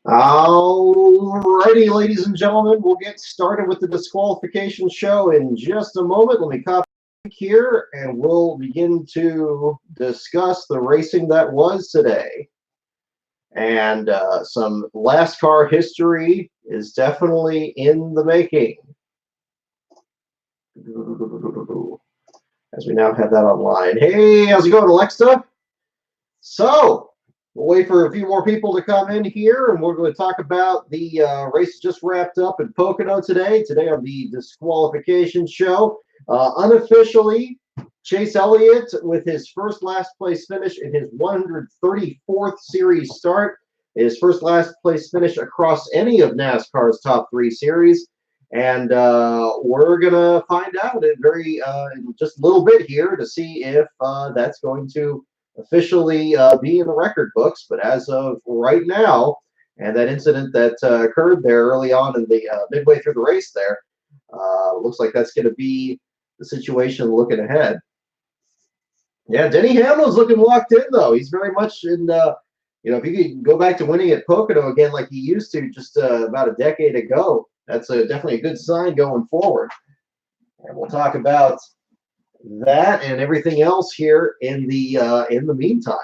Alrighty, ladies and gentlemen, we'll get started with the disqualification show in just a moment. Let me copy here, and we'll begin to discuss the racing that was today. And some last car history is definitely in the making. As we now have that online. Hey, how's it going, Alexa? So, we'll wait for a few more people to come in here, and we're going to talk about the race just wrapped up in Pocono today. Today on the disqualification show. Unofficially, Chase Elliott with his first last place finish in his 134th series start. His first last place finish across any of NASCAR's top three series. And we're going to find out in just a little bit here to see if that's going to officially be in the record books. But as of right now, and that incident that occurred there early on in the midway through the race there, looks like that's going to be the situation looking ahead. Yeah, Denny Hamlin's looking locked in, though. He's very much in, if he could go back to winning at Pocono again like he used to just about a decade ago, that's definitely a good sign going forward. And we'll talk about that and everything else here in the meantime.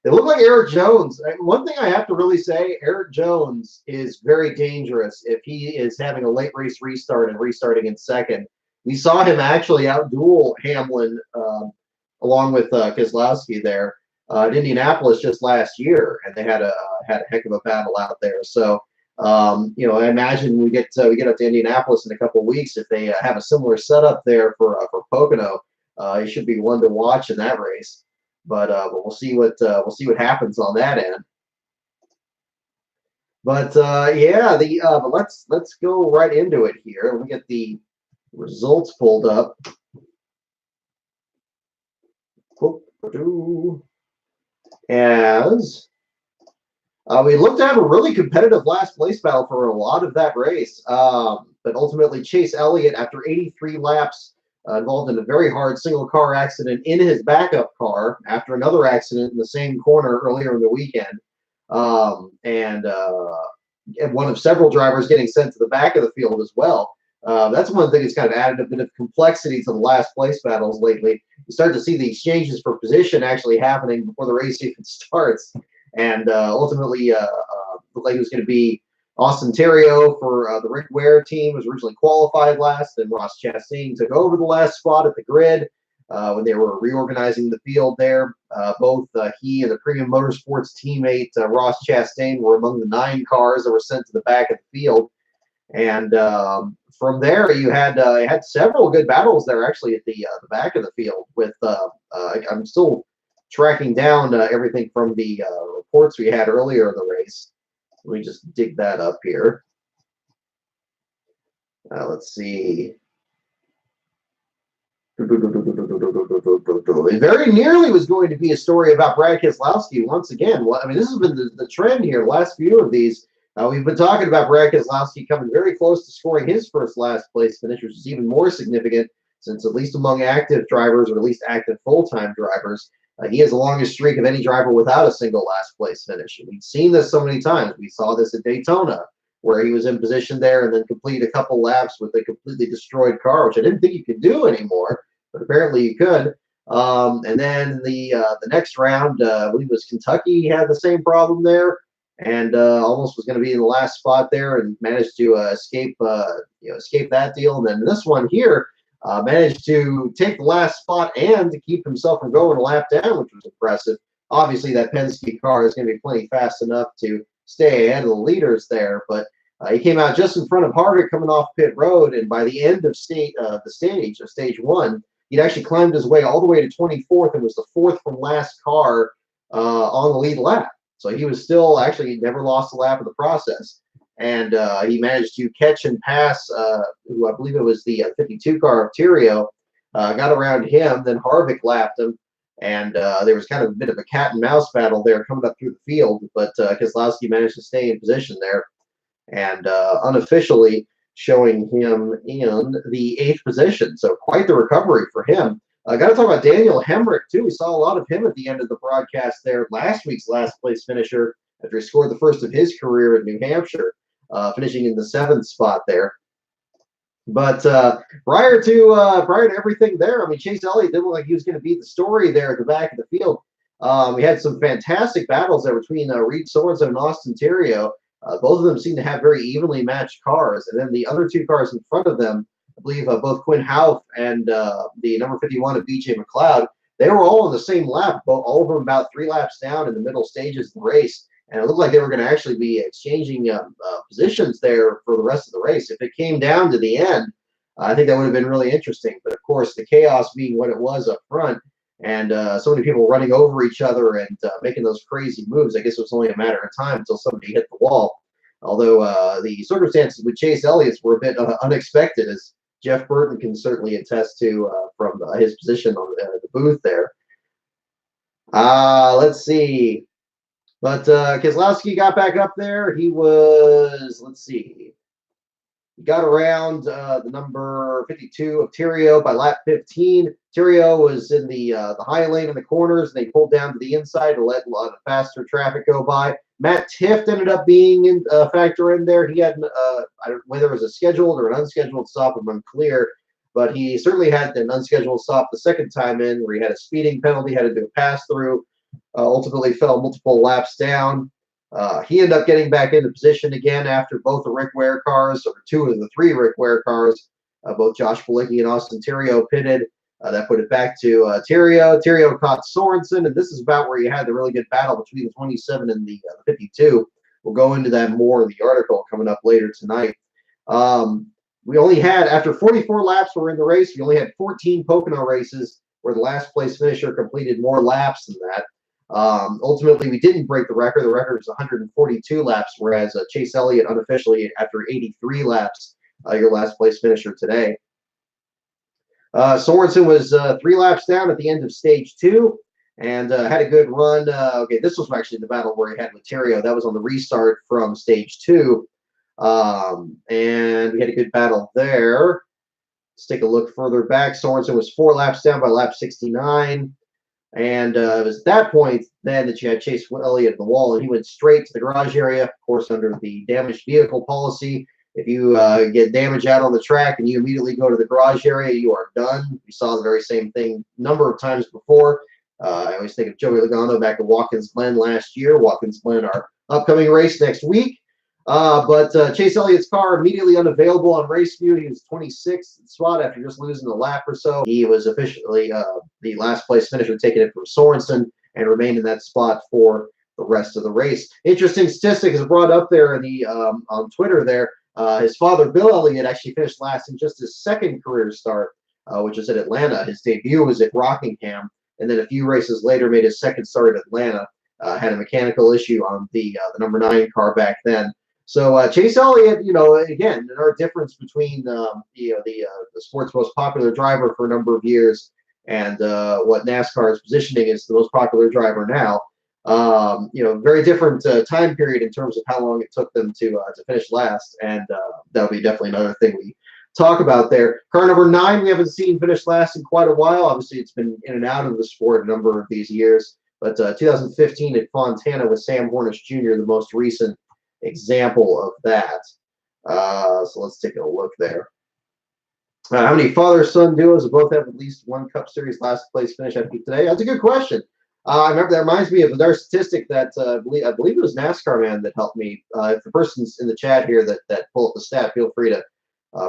They look like Eric Jones. One thing I have to really say, Eric Jones is very dangerous if he is having a late race restart and restarting in second. We saw him actually outduel Hamlin along with Keselowski there at Indianapolis just last year, and they had a heck of a battle out there. So I imagine we get up to Indianapolis in a couple of weeks. If they have a similar setup there for Pocono, it should be one to watch in that race. But we'll see what happens on that end. But but let's go right into it here. Let me get the results pulled up. As we looked to have a really competitive last place battle for a lot of that race, but ultimately Chase Elliott, after 83 laps, involved in a very hard single car accident in his backup car after another accident in the same corner earlier in the weekend, and one of several drivers getting sent to the back of the field as well. That's one thing that's kind of added a bit of complexity to the last place battles lately. You start to see the exchanges for position actually happening before the race even starts. And ultimately, looked like it was going to be Austin Terrio for the Rick Ware team, was originally qualified last. Then Ross Chastain took over the last spot at the grid when they were reorganizing the field there. Both he and the Premium Motorsports teammate Ross Chastain were among the 9 cars that were sent to the back of the field. And from there, you had several good battles there actually at the back of the field. With I'm still tracking down everything from the reports we had earlier in the race. Let me just dig that up here. Let's see. It very nearly was going to be a story about Brad Keselowski once again. I mean, this has been the trend here. The last few of these, we've been talking about Brad Keselowski coming very close to scoring his first last place finish, which is even more significant since at least among active drivers, or at least active full-time drivers, he has the longest streak of any driver without a single last place finish. And we've seen this so many times. We saw this at Daytona, where he was in position there and then completed a couple laps with a completely destroyed car, which I didn't think you could do anymore, but apparently you could. And then the next round, I believe it was Kentucky, he had the same problem there, and almost was going to be in the last spot there, and managed to escape that deal. And then this one here, managed to take the last spot and to keep himself from going a lap down, which was impressive. Obviously, that Penske car is going to be plenty fast enough to stay ahead of the leaders there, but he came out just in front of Harvick coming off pit road, and by the end of stage one, he'd actually climbed his way all the way to 24th and was the 4th from last car on the lead lap. So he was still actually never lost a lap in the process. And he managed to catch and pass, who I believe it was the 52 car of Terrio, got around him, then Harvick lapped him, and there was kind of a bit of a cat and mouse battle there coming up through the field, but Keselowski managed to stay in position there, and unofficially showing him in the 8th position. So quite the recovery for him. I got to talk about Daniel Hemrick, too. We saw a lot of him at the end of the broadcast there, last week's last place finisher after he scored the first of his career at New Hampshire, finishing in the 7th spot there. But prior to everything there, I mean, Chase Elliott didn't look like he was going to be the story there at the back of the field. We had some fantastic battles there between Reed Sorensen and Austin Theriault. Both of them seemed to have very evenly matched cars, and then the other 2 cars in front of them, I believe both Quinn Houff and the number 51 of BJ McLeod, they were all in the same lap, all of them about 3 laps down in the middle stages of the race. And it looked like they were going to actually be exchanging positions there for the rest of the race. If it came down to the end, I think that would have been really interesting. But, of course, the chaos being what it was up front and so many people running over each other and making those crazy moves, I guess it was only a matter of time until somebody hit the wall. Although the circumstances with Chase Elliott's were a bit unexpected, as Jeff Burton can certainly attest to from his position on the booth there. Let's see. But Keselowski got back up there. He was, let's see, he got around the number 52 of Theriault by lap 15. Theriault was in the high lane in the corners, and they pulled down to the inside to let a lot of faster traffic go by. Matt Tifft ended up being a factor in there. He had, whether it was a scheduled or an unscheduled stop, I'm unclear, but he certainly had an unscheduled stop the second time in where he had a speeding penalty, had to do a pass-through. Ultimately fell multiple laps down. He ended up getting back into position again after both the Rick Ware cars, or 2 of the 3 Rick Ware cars, both Josh Bilicki and Austin Theriault pitted. That put it back to Theriault. Theriault caught Sorensen, and this is about where you had the really good battle between the 27 and the 52. We'll go into that more in the article coming up later tonight. We only had, after 44 laps were in the race, we only had 14 Pocono races where the last place finisher completed more laps than that. Ultimately, we didn't break the record. The record was 142 laps, whereas Chase Elliott unofficially, after 83 laps, your last place finisher today. Sorensen was 3 laps down at the end of stage 2 and had a good run. Okay, this was actually the battle where he had with Theriault. That was on the restart from stage 2. And we had a good battle there. Let's take a look further back. Sorensen was 4 laps down by lap 69. And it was at that point then that you had Chase Elliott at the wall, and he went straight to the garage area, of course, under the damaged vehicle policy. If you get damage out on the track and you immediately go to the garage area, you are done. We saw the very same thing a number of times before. I always think of Joey Logano back at Watkins Glen last year. Watkins Glen, our upcoming race next week. But Chase Elliott's car immediately unavailable on race view. He was 26th spot after just losing a lap or so. He was officially the last place finisher, taking it from Sorensen, and remained in that spot for the rest of the race. Interesting statistic is brought up there in the on Twitter there. His father, Bill Elliott, actually finished last in just his 2nd career start, which was at Atlanta. His debut was at Rockingham, and then a few races later made his 2nd start at Atlanta. Had a mechanical issue on the number 9 car back then. So Chase Elliott, again, another difference between the sport's most popular driver for a number of years and what NASCAR is positioning as the most popular driver now. Very different time period in terms of how long it took them to finish last, and that'll be definitely another thing we talk about there. Car number 9, we haven't seen finish last in quite a while. Obviously, it's been in and out of the sport a number of these years, but 2015 at Fontana with Sam Hornish Jr., the most recent example of that. So let's take a look there. How many father-son duos both have at least one Cup Series last place finish after today? That's a good question. I remember that reminds me of another statistic that I believe it was NASCAR Man that helped me. If the person's in the chat here that pulled up the stat, feel free to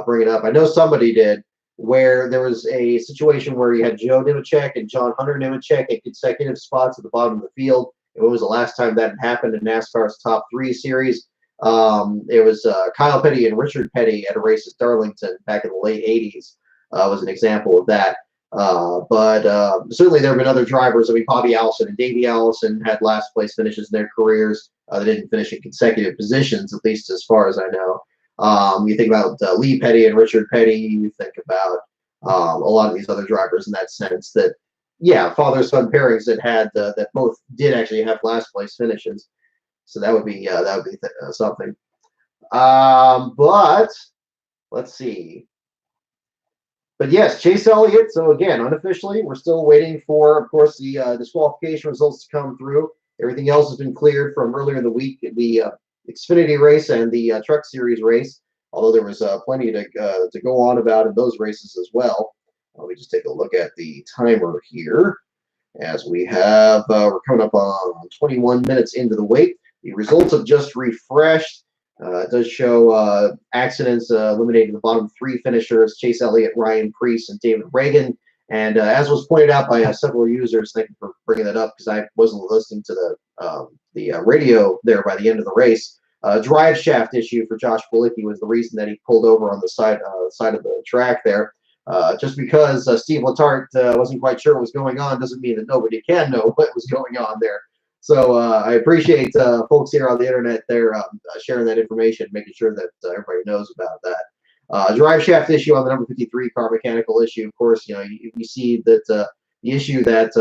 bring it up. I know somebody did, where there was a situation where you had Joe Nemechek and John Hunter Nemechek in consecutive spots at the bottom of the field. And when was the last time that happened in NASCAR's Top 3 series? It was Kyle Petty and Richard Petty at a race at Darlington back in the late 80s was an example of that. But certainly there have been other drivers. I mean, Bobby Allison and Davey Allison had last place finishes in their careers. They didn't finish in consecutive positions, at least as far as I know. You think about Lee Petty and Richard Petty. You think about a lot of these other drivers in that sense that, yeah, father-son pairings that had that both did actually have last place finishes. So that would be something. But let's see. But yes, Chase Elliott. So again, unofficially, we're still waiting for, of course, the disqualification results to come through. Everything else has been cleared from earlier in the week, the Xfinity race and the Truck Series race, although there was plenty to go on about in those races as well. Let me just take a look at the timer here. As we have, we're coming up on 21 minutes into the wait. The results have just refreshed. It does show accidents eliminating the bottom three finishers: Chase Elliott, Ryan Preece, and David Reagan. And as was pointed out by several users, thank you for bringing that up because I wasn't listening to the radio there by the end of the race. Drive shaft issue for Josh Bilicki was the reason that he pulled over on the side of the track there. Just because Steve Letarte wasn't quite sure what was going on doesn't mean that nobody can know what was going on there. So I appreciate folks here on the internet there sharing that information, making sure that everybody knows about that. Drive shaft issue on the number 53 car, mechanical issue. Of course, you see that the issue that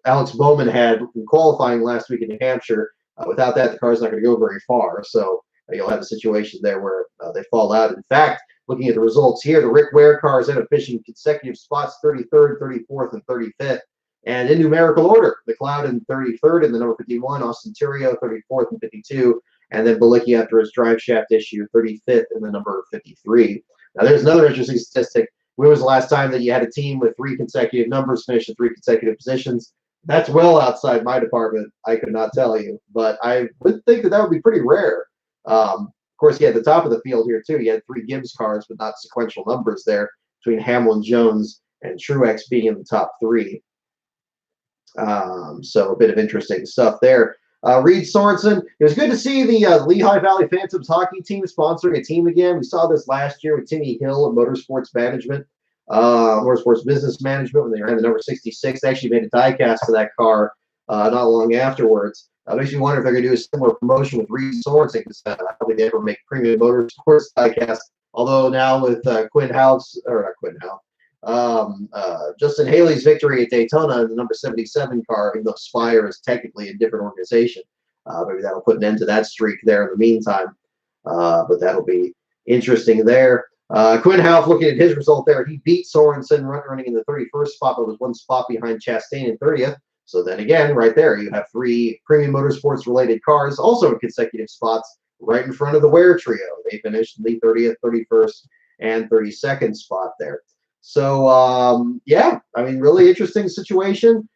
Alex Bowman had in qualifying last week in New Hampshire. Without that, the car's not going to go very far. So you'll have a situation there where they fall out. In fact, looking at the results here, the Rick Ware cars end up finishing consecutive spots, 33rd, 34th, and 35th. And in numerical order, McLeod in 33rd in the number 51, Austin Terrio 34th and 52, and then Bilicki after his drive shaft issue, 35th in the number 53. Now, there's another interesting statistic. When was the last time that you had a team with three consecutive numbers finish in three consecutive positions? That's well outside my department. I could not tell you, but I would think that would be pretty rare. Of course, at the top of the field here, too, you had three Gibbs cars, but not sequential numbers there between Hamlin, Jones, and Truex being in the top three. So a bit of interesting stuff there. Reed Sorensen, it was good to see the Lehigh Valley Phantoms hockey team sponsoring a team again. We saw this last year with Timmy Hill at Motorsports Management, Motorsports Business Management, when they ran the number 66. They actually made a diecast to that car not long afterwards. It makes me wonder if they're going to do a similar promotion with Reed Sorensen, because I don't think they ever make premium motorsports diecast. Although now with Justin Haley's victory at Daytona in the number 77 car, even though Spire is technically a different organization, maybe that'll put an end to that streak there in the meantime. But that'll be interesting there. Quinn Houff, looking at his result there, he beat Sorensen running in the 31st spot, but was one spot behind Chastain in 30th. So then again, right there, you have three premium motorsports related cars also in consecutive spots right in front of the Ware trio. They finished in the 30th, 31st, and 32nd spot there. So, yeah, I mean, really interesting situation.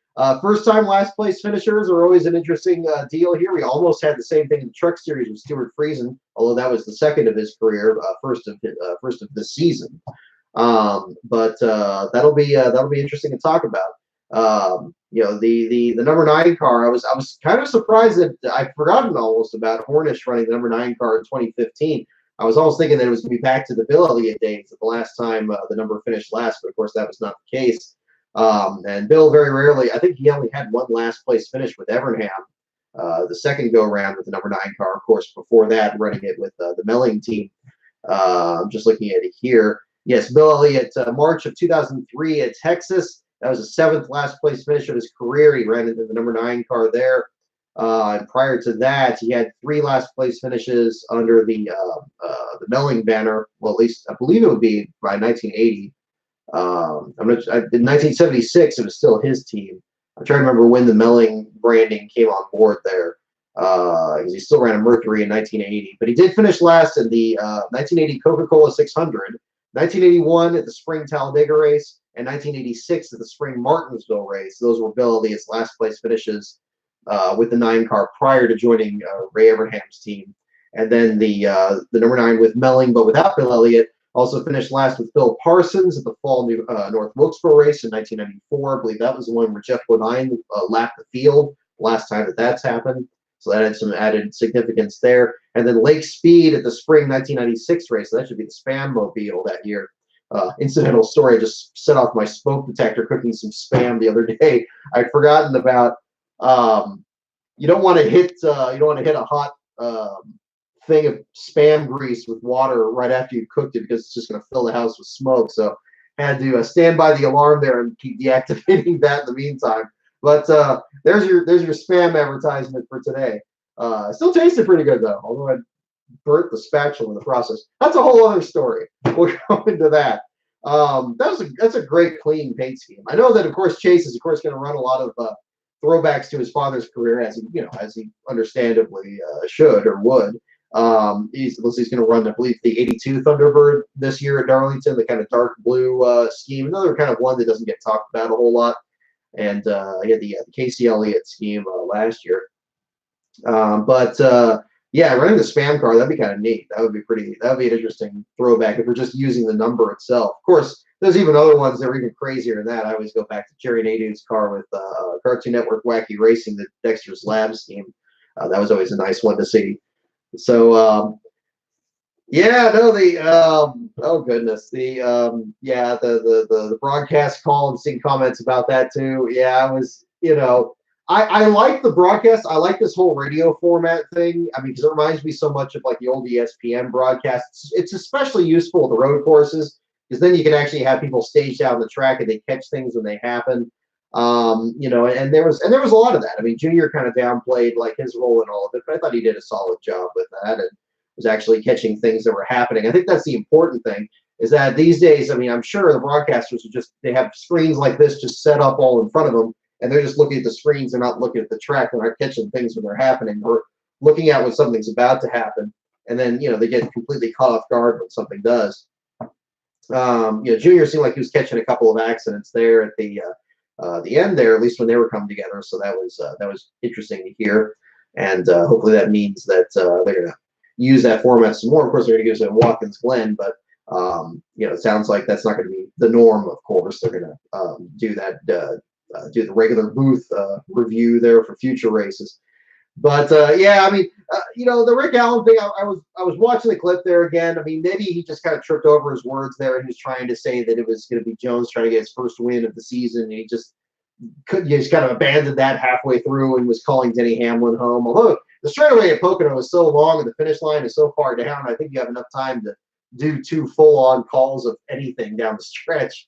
First time last place finishers are always an interesting deal here. We almost had the same thing in the Truck Series with Stuart Friesen, although that was the second of his career, first of this season. But that'll be interesting to talk about. The number 9 car. I was kind of surprised that I'd forgotten almost about Hornish running the number 9 car in 2015. I was almost thinking that it was going to be back to the Bill Elliott days the last time the number finished last, but of course that was not the case. And Bill very rarely, I think he only had one last place finish with Evernham, the second go around with the number 9 car. Of course, before that, running it with the Melling team. I'm just looking at it here. Yes, Bill Elliott, March of 2003 at Texas. That was the 7th last place finish of his career. He ran into the number 9 car there. And prior to that, he had 3 last place finishes under the Melling banner. Well, at least I believe it would be by 1980. In 1976, it was still his team. I'm trying to remember when the Melling branding came on board there, because he still ran a Mercury in 1980. But he did finish last in the 1980 Coca-Cola 600, 1981 at the Spring Talladega race, and 1986 at the Spring Martinsville race. Those were Bill Elliott's last place finishes with the 9 car prior to joining Ray Evernham's team. And then the number 9 with Melling, but without Bill Elliott, also finished last with Phil Parsons at the Fall North Wilkesboro race in 1994. I believe that was the one where Jeff Bodine lapped the field last time that's happened. So that had some added significance there. And then Lake Speed at the Spring 1996 race. So that should be the Spam Mobile that year. Incidental story, I just set off my smoke detector cooking some Spam the other day. I'd forgotten about you don't want to hit a hot thing of Spam grease with water right after you cooked it, because it's just going to fill the house with smoke. So had to stand by the alarm there and keep deactivating that in the meantime. But there's your Spam advertisement for today. Still tasted pretty good though, although I burnt the spatula in the process. That's a whole other story. We'll go into that. That's a great clean paint scheme. I know that of course Chase is of course going to run a lot of throwbacks to his father's career, as he understandably should or would. He's going to run, I believe, the '82 Thunderbird this year at Darlington, the kind of dark blue scheme. Another kind of one that doesn't get talked about a whole lot. And he had the Casey Elliott scheme last year. Yeah, running the spam car, that'd be kind of neat. That would be an interesting throwback if we're just using the number itself. Of course, there's even other ones that are even crazier than that. I always go back to Jerry Nadeau's car with Cartoon Network Wacky Racing, the Dexter's Lab scheme. That was always a nice one to see. So, yeah, no, oh goodness, the broadcast call and seeing comments about that too. Yeah, I was, I like the broadcast. I like this whole radio format thing. I mean, because it reminds me so much of like the old ESPN broadcasts. It's especially useful at the road courses because then you can actually have people stage down the track and they catch things when they happen. And there was a lot of that. I mean, Junior kind of downplayed like his role in all of it, but I thought he did a solid job with that and was actually catching things that were happening. I think that's the important thing is that these days, I mean, I'm sure the broadcasters they have screens like this just set up all in front of them. And they're just looking at the screens. They're not looking at the track. They're not catching things when they're happening or looking at when something's about to happen. And then, they get completely caught off guard when something does. Junior seemed like he was catching a couple of accidents there at the end there, at least when they were coming together. So that was interesting to hear. And hopefully that means that they're going to use that format some more. Of course, they're going to use it in Watkins Glen, but it sounds like that's not going to be the norm. Of course, they're going to do that. Do the regular booth review there for future races. But yeah, I mean, the Rick Allen thing. I was watching the clip there again. I mean, maybe he just kind of tripped over his words there, and he was trying to say that it was going to be Jones trying to get his first win of the season, and he just kind of abandoned that halfway through and was calling Denny Hamlin home. Although the straightaway at Pocono is so long and the finish line is so far down, I think you have enough time to do 2 full-on calls of anything down the stretch.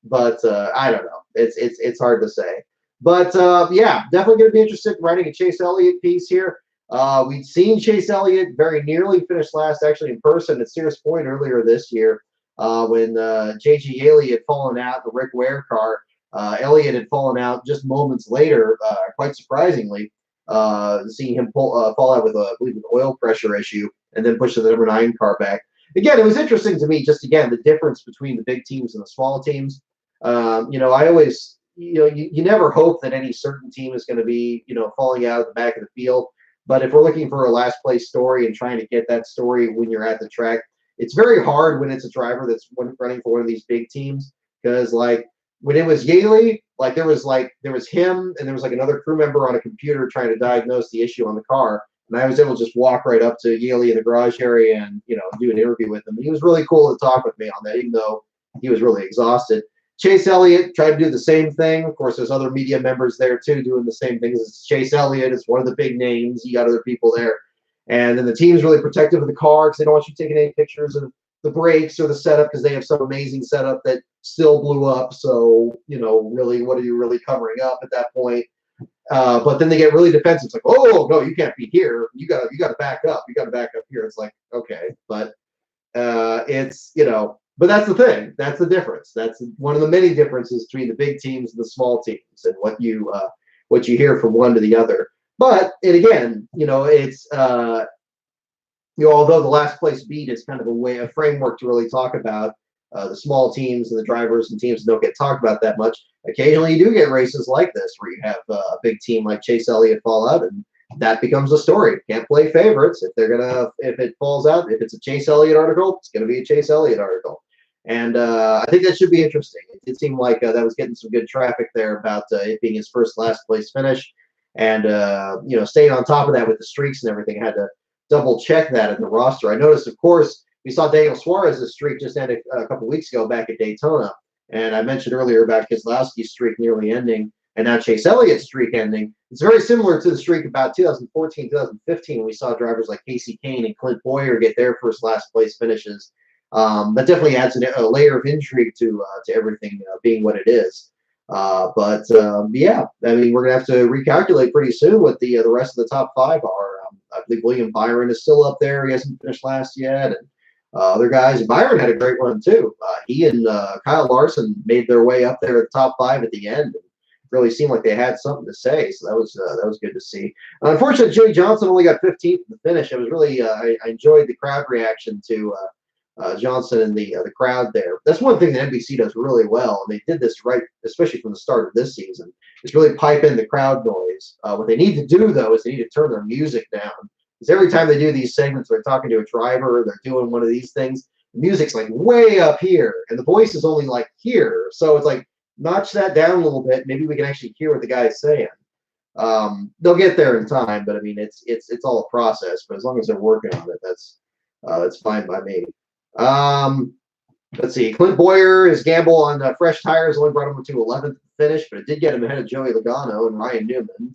But I don't know. It's hard to say. But yeah, definitely going to be interested in writing a Chase Elliott piece here. We'd seen Chase Elliott very nearly finish last, actually in person at Sears Point earlier this year when J.G. Yaley had fallen out, the Rick Ware car. Elliott had fallen out just moments later, quite surprisingly, seeing him fall out with, I believe, an oil pressure issue and then push the number 9 car back. Again, it was interesting to me, just again, the difference between the big teams and the small teams. I always, you never hope that any certain team is going to be, falling out at the back of the field. But if we're looking for a last place story and trying to get that story when you're at the track, it's very hard when it's a driver that's running for one of these big teams. Because like when it was Yaley, there was him and there was like another crew member on a computer trying to diagnose the issue on the car. And I was able to just walk right up to Yaley in the garage area and, do an interview with him. And he was really cool to talk with me on that, even though he was really exhausted. Chase Elliott tried to do the same thing. Of course, there's other media members there, too, doing the same things. It's Chase Elliott. It's one of the big names. You got other people there. And then the team's really protective of the car because they don't want you taking any pictures of the brakes or the setup because they have some amazing setup that still blew up. So, really, what are you really covering up at that point? But then they get really defensive. It's like, oh no, you can't be here. You got to back up. You got to back up here. It's like, okay, but it's but that's the thing. That's the difference. That's one of the many differences between the big teams and the small teams, and what you hear from one to the other. But again, it's although the last place beat is kind of a framework to really talk about the small teams and the drivers and teams that don't get talked about that much. Occasionally you do get races like this where you have a big team like Chase Elliott fall out, and that becomes a story. Can't play favorites. If it falls out, if it's a Chase Elliott article, it's going to be a Chase Elliott article. And I think that should be interesting. It seemed like that was getting some good traffic there about it being his first last place finish. And, staying on top of that with the streaks and everything, I had to double check that in the roster. I noticed, of course, we saw Daniel Suarez's streak just ended a couple weeks ago back at Daytona. And I mentioned earlier about Keselowski's streak nearly ending, and now Chase Elliott's streak ending. It's very similar to the streak about 2014, 2015. We saw drivers like Casey Kane and Clint Boyer get their first last place finishes. That definitely adds a layer of intrigue to everything being what it is. Yeah, I mean, we're gonna have to recalculate pretty soon what the rest of the top 5 are. I believe William Byron is still up there. He hasn't finished last yet, and other guys. Byron had a great run too. He and Kyle Larson made their way up there at the top 5 at the end. really seemed like they had something to say. So that was good to see. Unfortunately, Jimmy Johnson only got 15th in the finish. It was really I enjoyed the crowd reaction to Johnson and the crowd there. That's one thing that NBC does really well, and they did this right, especially from the start of this season. Is really pipe in the crowd noise. What they need to do though is they need to turn their music down, because every time they do these segments, they're talking to a driver, they're doing one of these things. The music's like way up here, and the voice is only like here. So it's like notch that down a little bit. Maybe we can actually hear what the guy's saying. They'll get there in time, but I mean it's all a process. But as long as they're working on it, that's fine by me. Let's see. Clint Boyer, his gamble on fresh tires only brought him to 11th finish, but it did get him ahead of Joey Logano and Ryan Newman, and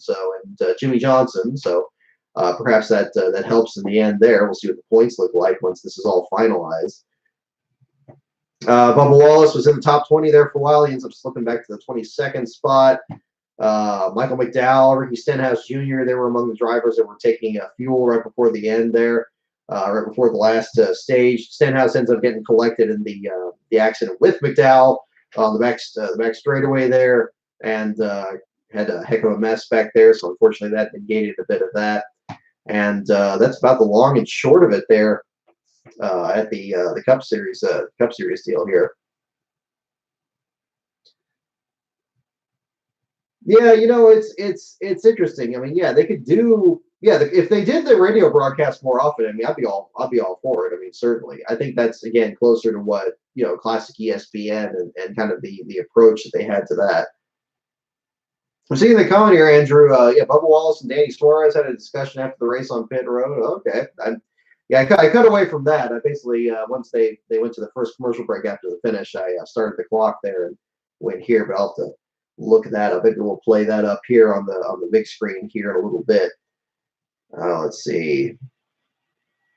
Jimmy Johnson. So perhaps that helps in the end there. We'll see what the points look like once this is all finalized. Bubba Wallace was in the top 20 there for a while. He ends up slipping back to the 22nd spot. Michael McDowell, Ricky Stenhouse Jr., they were among the drivers that were taking fuel right before the end there. Right before the last stage, Stenhouse ends up getting collected in the accident with McDowell on the back straightaway there, and had a heck of a mess back there. So unfortunately, that negated a bit of that, and that's about the long and short of it there at the Cup Series deal here. Yeah, it's interesting. I mean, yeah, they could do. Yeah, if they did the radio broadcast more often, I mean, I'd be all for it. I mean, certainly, I think that's again closer to what classic ESPN and kind of the approach that they had to that. I'm seeing the comment here, Andrew. Yeah, Bubba Wallace and Danny Suarez had a discussion after the race on pit road. Okay, I cut away from that. I basically once they went to the first commercial break after the finish, I started the clock there and went here, but I'll have to look that up. Maybe we'll play that up here on the big screen here in a little bit. Let's see.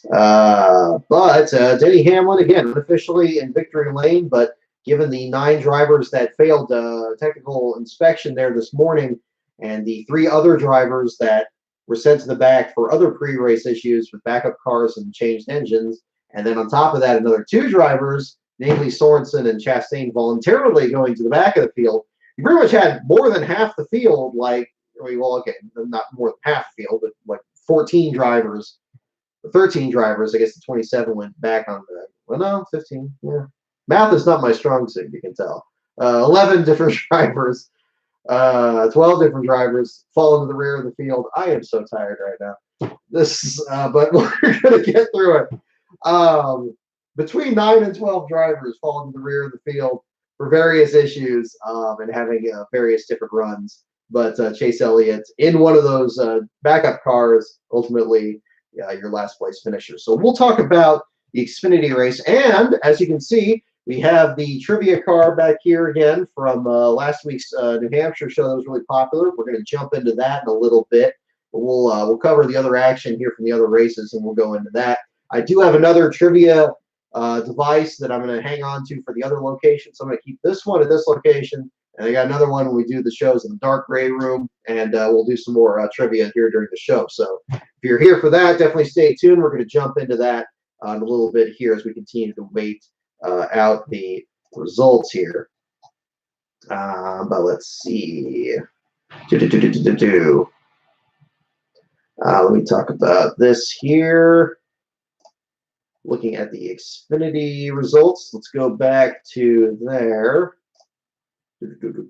But Denny Hamlin, again, unofficially in victory lane, but given the 9 drivers that failed technical inspection there this morning and the 3 other drivers that were sent to the back for other pre-race issues with backup cars and changed engines, and then on top of that, another 2 drivers, namely Sorensen and Chastain, voluntarily going to the back of the field. You pretty much had more than half the field, well, okay, not more than half the field, but like 14 drivers, 13 drivers. I guess the 27 went back on the, well, no, 15. Yeah. Math is not my strong suit, you can tell. 11 different drivers, 12 different drivers fall into the rear of the field. I am so tired right now. But we're going to get through it. Between 9 and 12 drivers fall into the rear of the field for various issues and having various different runs. But Chase Elliott in one of those backup cars, ultimately your last place finisher. So we'll talk about the Xfinity race. And as you can see, we have the trivia car back here again from last week's New Hampshire show that was really popular. We're going to jump into that in a little bit. But we'll cover the other action here from the other races, and we'll go into that. I do have another trivia device that I'm going to hang on to for the other location. So I'm going to keep this one at this location. And I got another one when we do the shows in the dark gray room, and we'll do some more trivia here during the show. So if you're here for that, definitely stay tuned. We're going to jump into that in a little bit here as we continue to wait out the results here. But let's see. Let me talk about this here. Looking at the Xfinity results, let's go back to there.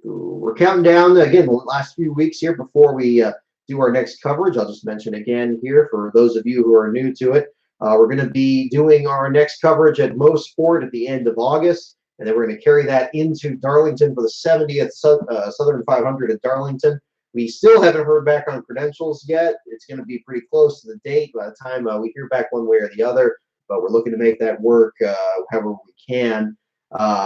We're counting down, again, the last few weeks here before we do our next coverage. I'll just mention again here for those of you who are new to it, we're going to be doing our next coverage at Mo Sport at the end of August, and then we're going to carry that into Darlington for the 70th Southern 500 at Darlington. We still haven't heard back on credentials yet. It's going to be pretty close to the date by the time we hear back one way or the other, but we're looking to make that work however we can.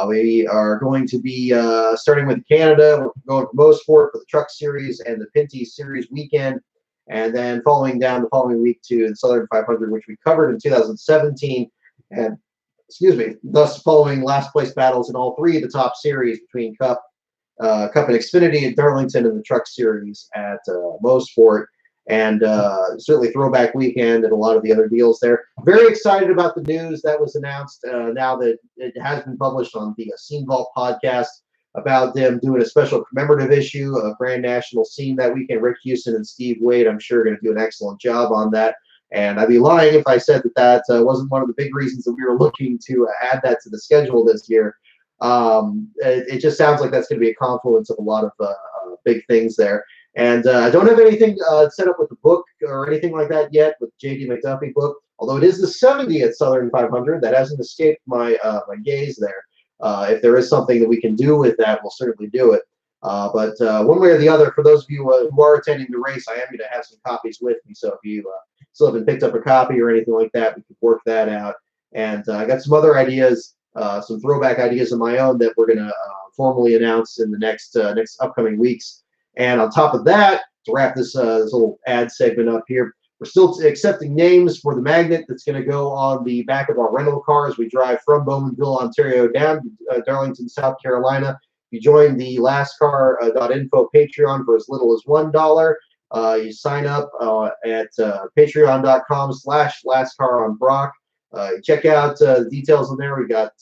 We are going to be starting with Canada. We're going for Mo Sport for the Truck Series and the Pinty Series weekend, and then following down the following week to the Southern 500, which we covered in 2017, and thus following last place battles in all 3 of the top series between Cup and Xfinity at Darlington and the Truck Series at Mo Sport. And certainly throwback weekend and a lot of the other deals there. Very excited about the news that was announced now that it has been published on the Scene Vault podcast. about them doing a special commemorative issue of Grand National Scene that weekend. Rick Houston and Steve Wade, I'm sure, are going to do an excellent job on that. And I'd be lying if I said that wasn't one of the big reasons that we were looking to add that to the schedule this year. It just sounds like that's going to be a confluence of a lot of big things there. And I don't have anything set up with the book or anything like that yet with J.D. McDuffie book, although it is the 70th Southern 500. That hasn't escaped my gaze there. If there is something that we can do with that, we'll certainly do it. But one way or the other, for those of you who are attending the race, I am going to have some copies with me. So if you still haven't picked up a copy or anything like that, we can work that out. And I got some other ideas, some throwback ideas of my own that we're going to formally announce in the next upcoming weeks. And on top of that, to wrap this little ad segment up here, we're still accepting names for the magnet that's going to go on the back of our rental car as we drive from Bowmanville, Ontario, down to Darlington, South Carolina. If you join the lastcar.info Patreon for as little as $1, you sign up at patreon.com/lastcaronbrock. Check out the details in there. We got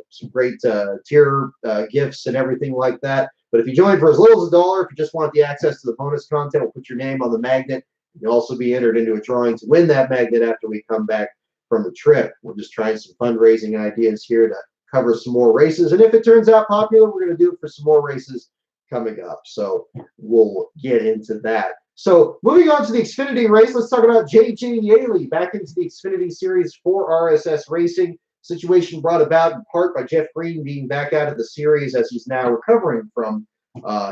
some great tier gifts and everything like that. But if you join for as little as $1, if you just want the access to the bonus content, we'll put your name on the magnet. You'll also be entered into a drawing to win that magnet after we come back from the trip. We're just trying some fundraising ideas here to cover some more races. And if it turns out popular, we're going to do it for some more races coming up. So we'll get into that. So moving on to the Xfinity race, let's talk about J.J. Yaley back into the Xfinity Series for RSS Racing. Situation brought about in part by Jeff Green being back out of the series as he's now recovering from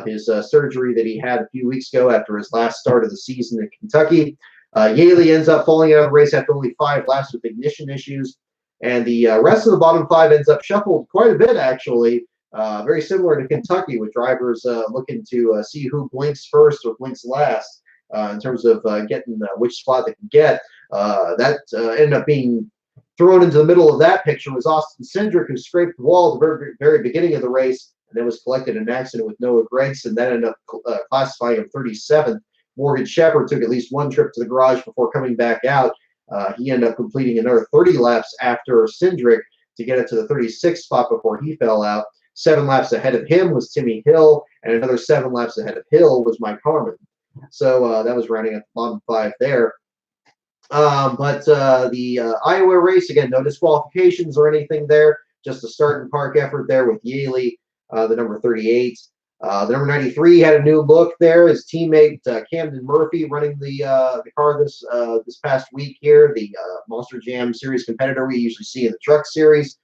his surgery that he had a few weeks ago after his last start of the season in Kentucky. Yaley ends up falling out of the race after only 5 laps with ignition issues, and the rest of the bottom 5 ends up shuffled quite a bit, actually. Very similar to Kentucky, with drivers looking to see who blinks first or blinks last in terms of getting which spot they can get. That ended up being thrown into the middle of that picture was Austin Cindric, who scraped the wall at the very, very beginning of the race and then was collected in an accident with Noah Gragson. That ended up classifying him 37th. Morgan Shepherd took at least one trip to the garage before coming back out. He ended up completing another 30 laps after Cindric to get it to the 36th spot before he fell out. 7 laps ahead of him was Timmy Hill, and another 7 laps ahead of Hill was Mike Harmon. So that was rounding up the bottom 5 there. But the Iowa race, again, no disqualifications or anything there, just a start and park effort there with Yaley, the number 38. The number 93 had a new look there. His teammate Camden Murphy running the car this past week here, the Monster Jam Series competitor we usually see in the Truck Series.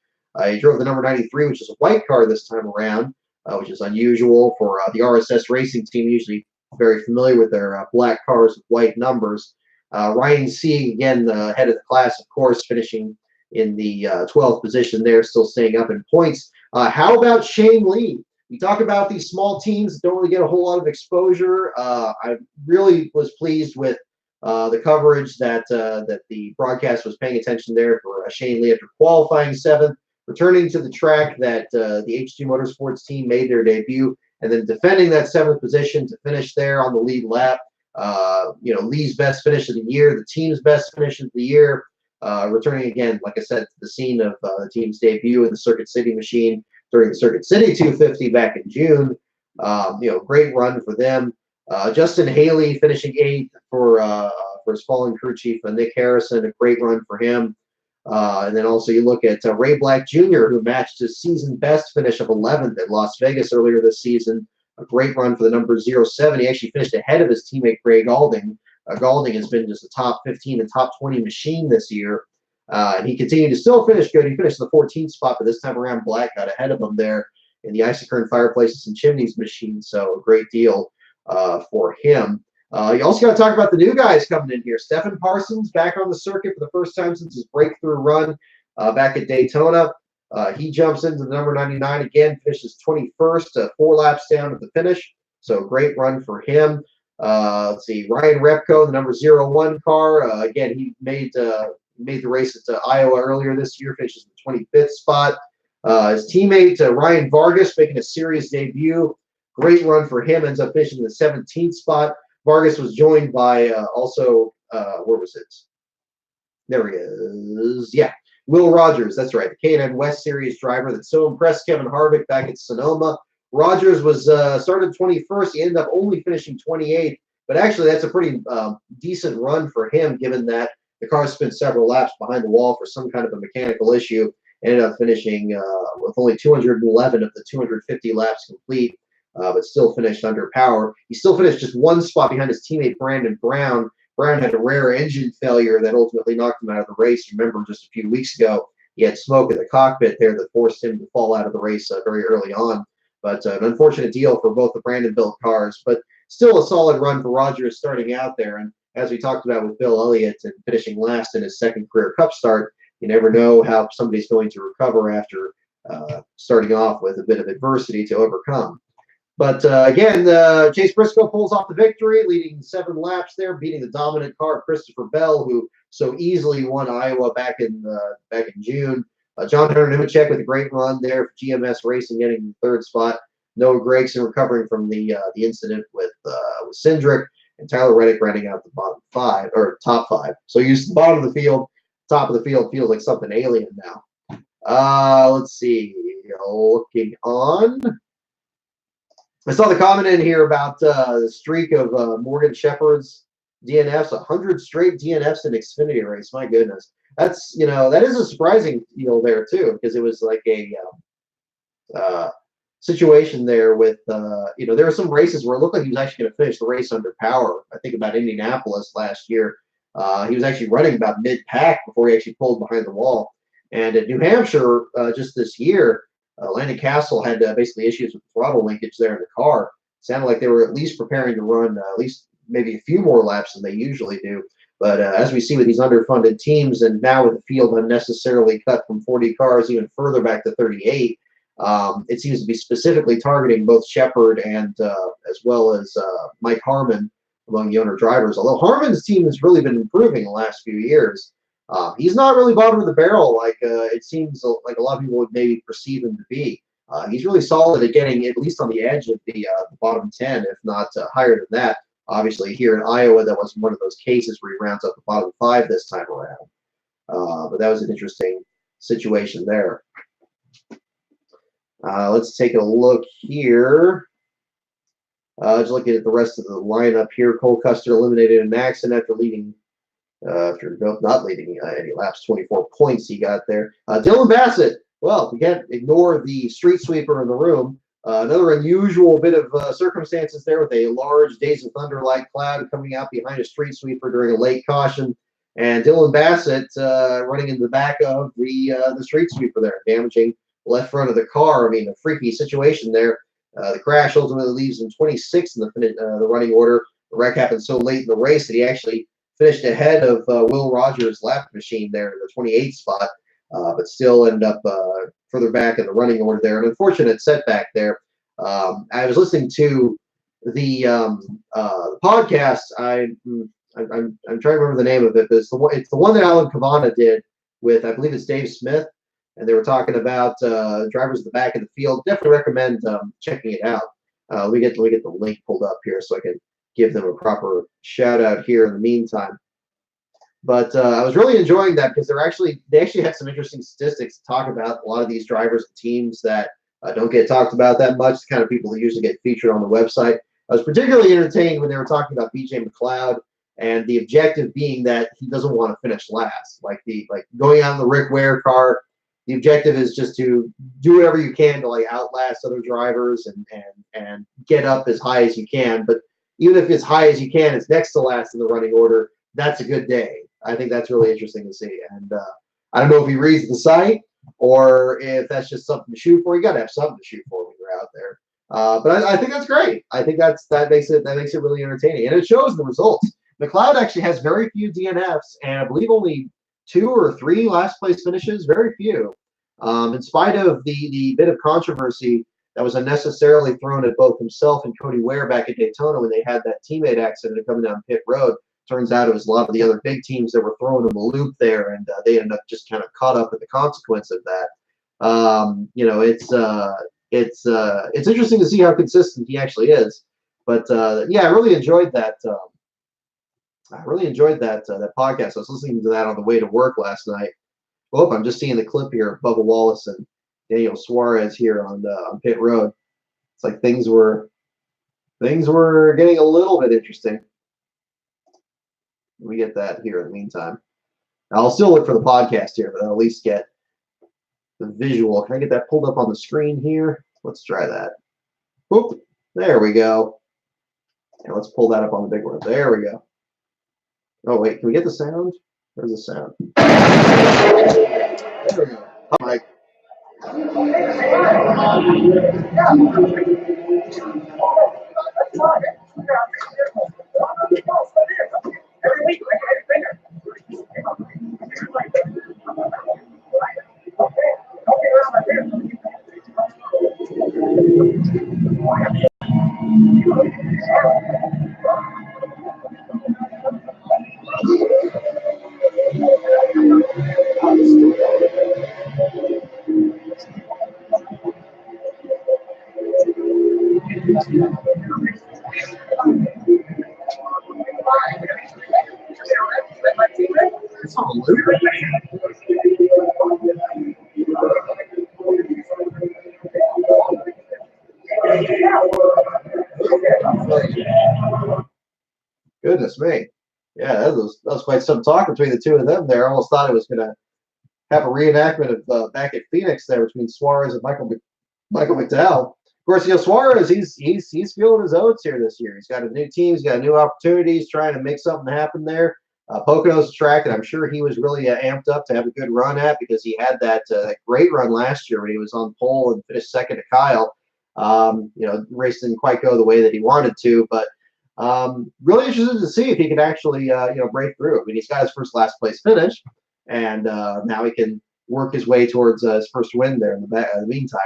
He drove the number 93, which is a white car this time around, which is unusual for the RSS Racing team, usually very familiar with their black cars with white numbers. Ryan Sieg, again, the head of the class, of course, finishing in the 12th position there, still staying up in points. How about Shane Lee? We talk about these small teams that don't really get a whole lot of exposure. I really was pleased with the coverage that the broadcast was paying attention there for Shane Lee after qualifying 7th, returning to the track that the HG Motorsports team made their debut, and then defending that 7th position to finish there on the lead lap. Lee's best finish of the year, the team's best finish of the year, returning again, like I said, to the scene of the team's debut in the Circuit City machine during the Circuit City 250 back in June. Great run for them. Justin Haley finishing 8th for his fallen crew chief, Nick Harrison, a great run for him. And then also you look at Ray Black Jr., who matched his season best finish of 11th at Las Vegas earlier this season. A great run for the number 07. He actually finished ahead of his teammate Greg Galding. Galding has been just a top 15 and top 20 machine this year. And he continued to still finish good. He finished in the 14th spot, but this time around Black got ahead of him there in the Isokern Fireplaces and Chimneys machine. So a great deal for him. You also got to talk about the new guys coming in here. Stephen Parsons back on the circuit for the first time since his breakthrough run back at Daytona. He jumps into the number 99 again, finishes 21st, 4 laps down at the finish. So great run for him. Let's see, Ryan Repko, the number 01 car. Again, he made the race at Iowa earlier this year, finishes in the 25th spot. His teammate Ryan Vargas making a series debut. Great run for him, ends up finishing in the 17th spot. Vargas was joined by where was it? There he is. Yeah, Will Rogers. That's right, the K&N West Series driver that so impressed Kevin Harvick back at Sonoma. Rogers was started 21st. He ended up only finishing 28th, but actually that's a pretty decent run for him, given that the car spent several laps behind the wall for some kind of a mechanical issue. Ended up finishing with only 211 of the 250 laps complete, but still finished under power. He still finished just one spot behind his teammate Brandon Brown. Brown had a rare engine failure that ultimately knocked him out of the race. Remember, just a few weeks ago, he had smoke in the cockpit there that forced him to fall out of the race very early on. But an unfortunate deal for both the Brandon-built cars, but still a solid run for Rogers starting out there. And as we talked about with Bill Elliott and finishing last in his second career Cup start, you never know how somebody's going to recover after starting off with a bit of adversity to overcome. But again, Chase Briscoe pulls off the victory, leading 7 laps there, beating the dominant car, Christopher Bell, who so easily won Iowa back in June. John Hunter Nemechek with a great run there for GMS Racing, getting the 3rd spot. Noah Gregson recovering from the incident with Cindric, and Tyler Reddick running out the top 5. So used to the bottom of the field, top of the field feels like something alien now. Let's see. Looking on. I saw the comment in here about the streak of Morgan Shepherd's DNFs, 100 straight DNFs in Xfinity race. My goodness. That's, that is a surprising deal there too, because it was like a situation there with, there were some races where it looked like he was actually going to finish the race under power. I think about Indianapolis last year. He was actually running about mid-pack before he actually pulled behind the wall. And at New Hampshire, just this year, Landon Castle had basically issues with throttle linkage there in the car. Sounded like they were at least preparing to run at least maybe a few more laps than they usually do. But as we see with these underfunded teams, and now with the field unnecessarily cut from 40 cars even further back to 38, it seems to be specifically targeting both Shepard and as well as Mike Harmon among the owner drivers. Although Harmon's team has really been improving the last few years. He's not really bottom of the barrel like it seems like a lot of people would maybe perceive him to be. He's really solid at getting at least on the edge of the bottom 10, if not higher than that. Obviously, here in Iowa, that wasn't one of those cases where he rounds up the bottom 5 this time around. But that was an interesting situation there. Let's take a look here. Just looking at the rest of the lineup here. Cole Custer eliminated in an accident after leading. After not leading any laps, 24 points he got there. Dylan Bassett, well, we can't ignore the street sweeper in the room. Another unusual bit of circumstances there with a large Days of Thunder-like cloud coming out behind a street sweeper during a late caution. And Dylan Bassett running in the back of the street sweeper there, damaging the left front of the car. I mean, a freaky situation there. The crash ultimately leaves him 26th in the running order. The wreck happened so late in the race that he actually finished ahead of Will Rogers' lap machine there in the 28th spot, but still ended up further back in the running order there. An unfortunate setback there. I was listening to the podcast. I'm trying to remember the name of it, but it's the one that Alan Cavana did with, I believe it's Dave Smith, and they were talking about drivers at the back of the field. Definitely recommend checking it out. Let me get the link pulled up here so I can give them a proper shout out here in the meantime. But I was really enjoying that because they actually had some interesting statistics to talk about. A lot of these drivers and teams that don't get talked about that much, the kind of people that usually get featured on the website. I was particularly entertained when they were talking about BJ McLeod and the objective being that he doesn't want to finish last. Like going out in the Rick Ware car, the objective is just to do whatever you can to outlast other drivers and get up as high as you can. But even if it's high as you can, it's next to last in the running order. That's a good day. I think that's really interesting to see. And I don't know if he reads the site or if that's just something to shoot for. You got to have something to shoot for when you're out there. But I think that's great. I think that makes it really entertaining, and it shows in the results. McLeod actually has very few DNFs, and I believe only 2 or 3 last place finishes. Very few, in spite of the bit of controversy that was unnecessarily thrown at both himself and Cody Ware back at Daytona when they had that teammate accident coming down pit road. Turns out it was a lot of the other big teams that were throwing him a loop there, and they ended up just kind of caught up with the consequence of that. It's interesting to see how consistent he actually is. But yeah, I really enjoyed that. That podcast. I was listening to that on the way to work last night. Oh, I'm just seeing the clip here of Bubba Wallace and Daniel Suarez here on pit road. It's like things were getting a little bit interesting. We get that here in the meantime. I'll still look for the podcast here, but I'll at least get the visual. Can I get that pulled up on the screen here? Let's try that. Whoop. There we go. And let's pull that up on the big one. There we go. Oh, wait. Can we get the sound? Where's the sound? There we go. Hi, Mike. Every week, it's on loop. Goodness me. Yeah, that was quite some talk between the two of them there. I almost thought it was going to have a reenactment of back at Phoenix there between Suarez and Michael McDowell. Of course, Suarez, he's feeling his oats here this year. He's got a new team. He's got new opportunities, trying to make something happen there. Pocono's a track that I'm sure he was really amped up to have a good run at because he had that great run last year when he was on pole and finished second to Kyle. Race didn't quite go the way that he wanted to, but really interested to see if he can actually break through. I mean, he's got his first last place finish, and now he can work his way towards his first win there in the meantime.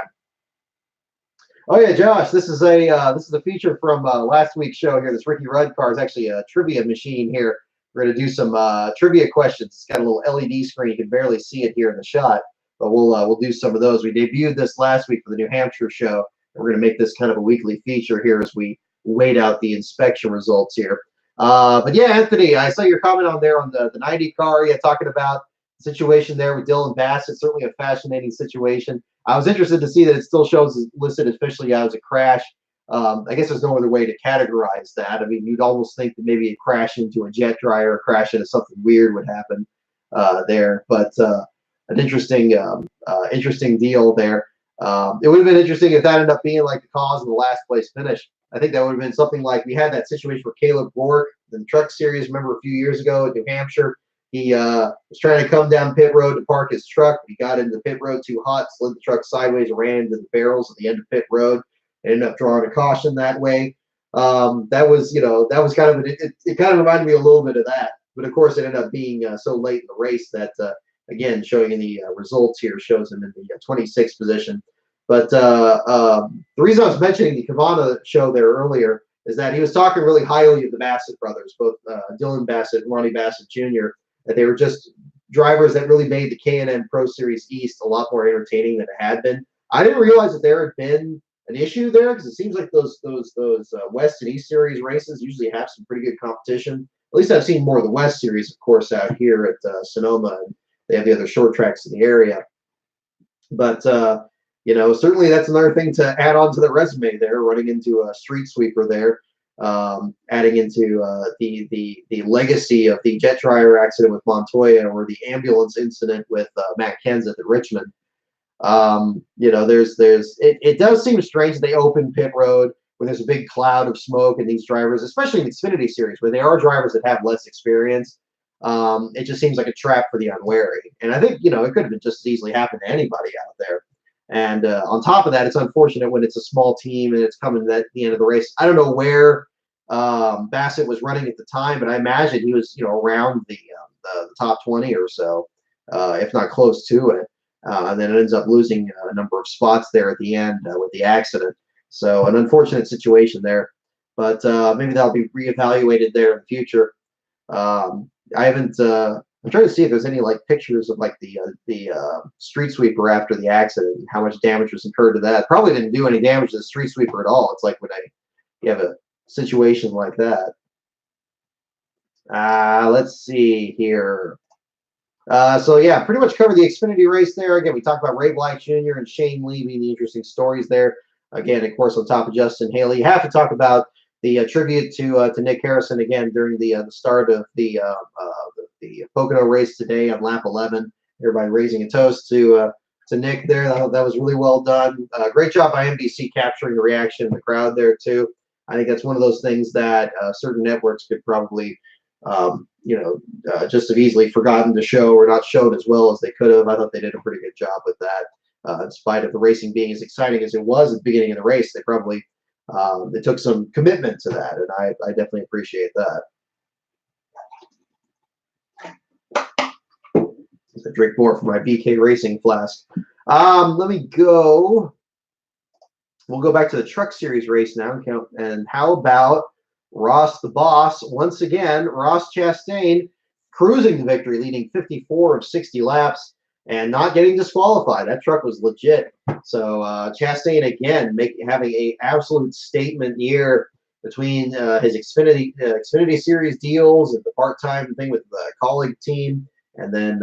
Oh yeah, Josh, this is a feature from last week's show here. This Ricky Rudd car is actually a trivia machine here. We're going to do some trivia questions. It's got a little LED screen. You can barely see it here in the shot, but we'll do some of those. We debuted this last week for the New Hampshire show. And we're going to make this kind of a weekly feature here as we wait out the inspection results here. But yeah, Anthony, I saw your comment on there on the 90 car. Yeah, talking about the situation there with Dylan Bassett. Certainly a fascinating situation. I was interested to see that it still shows listed officially as a crash. I guess there's no other way to categorize that. I mean, you'd almost think that maybe a crash into a jet dryer or crash into something weird would happen there. But an interesting deal there. It would have been interesting if that ended up being like the cause of the last place finish. I think that would have been something like we had that situation for Caleb Bork in the Truck Series. Remember a few years ago at New Hampshire, he was trying to come down pit road to park his truck. He got into pit road too hot, slid the truck sideways, and ran into the barrels at the end of pit road. Ended up drawing a caution that way. That was kind of it kind of reminded me a little bit of that. But of course, it ended up being so late in the race that again, showing in the results here shows him in the 26th position. But the reason I was mentioning the Cavana show there earlier is that he was talking really highly of the Bassett brothers, both Dylan Bassett and Ronnie Bassett Jr., that they were just drivers that really made the K&N Pro Series East a lot more entertaining than it had been. I didn't realize that there had been an issue there because it seems like those West and East Series races usually have some pretty good competition. At least I've seen more of the West Series, of course, out here at Sonoma, and they have the other short tracks in the area. But certainly that's another thing to add on to the resume there, running into a street sweeper there, adding into the legacy of the jet dryer accident with Montoya or the ambulance incident with Matt Kenseth at Richmond. It does seem strange that they open pit road where there's a big cloud of smoke and these drivers, especially in the Xfinity series, where they are drivers that have less experience. It just seems like a trap for the unwary. And I think, it could have been just as easily happened to anybody out there. And on top of that, it's unfortunate when it's a small team and it's coming at the end of the race. I don't know where Bassett was running at the time, but I imagine he was, around the top 20 or so, if not close to it. And then it ends up losing a number of spots there at the end with the accident. So an unfortunate situation there. But maybe that'll be reevaluated there in the future. I haven't. I'm trying to see if there's any pictures of the street sweeper after the accident and how much damage was incurred to that. Probably didn't do any damage to the street sweeper at all. It's like when you have a situation like that. Let's see here. So yeah, pretty much covered the Xfinity race there. Again, we talked about Ray Blank Jr. and Shane Levy, the interesting stories there. again, of course, on top of Justin Haley. You have to talk about the tribute to Nick Harrison again during the start of the Pocono race today on lap 11. Everybody raising a toast to Nick there. That was really well done. Great job by NBC capturing the reaction in the crowd there too. I think that's one of those things that certain networks could probably, just have easily forgotten to show or not showed as well as they could have. I thought they did a pretty good job with that. In spite of the racing being as exciting as it was at the beginning of the race, they probably they took some commitment to that, and I definitely appreciate that. I drink more from my BK Racing flask. Let me go. We'll go back to the Truck Series race now. And how about Ross the Boss? Once again, Ross Chastain cruising to victory, leading 54 of 60 laps and not getting disqualified. That truck was legit. So Chastain, again, having an absolute statement year between his Xfinity Series deals and the part-time thing with the colleague team. And then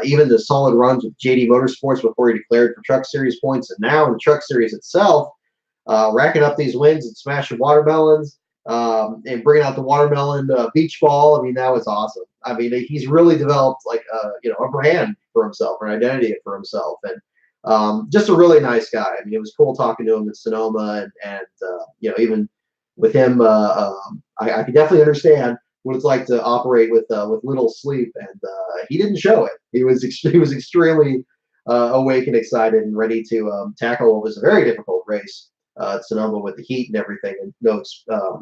even the solid runs with JD Motorsports before he declared for Truck Series points. And now in the Truck Series itself, racking up these wins and smashing watermelons and bringing out the watermelon beach ball. I mean, that was awesome. I mean, he's really developed like a brand for himself, an identity for himself. And just a really nice guy. I mean, it was cool talking to him in Sonoma. And even with him, I can definitely understand what it's like to operate with little sleep, and he didn't show it. He was extremely awake and excited and ready to tackle what was a very difficult race at Sonoma with the heat and everything, and no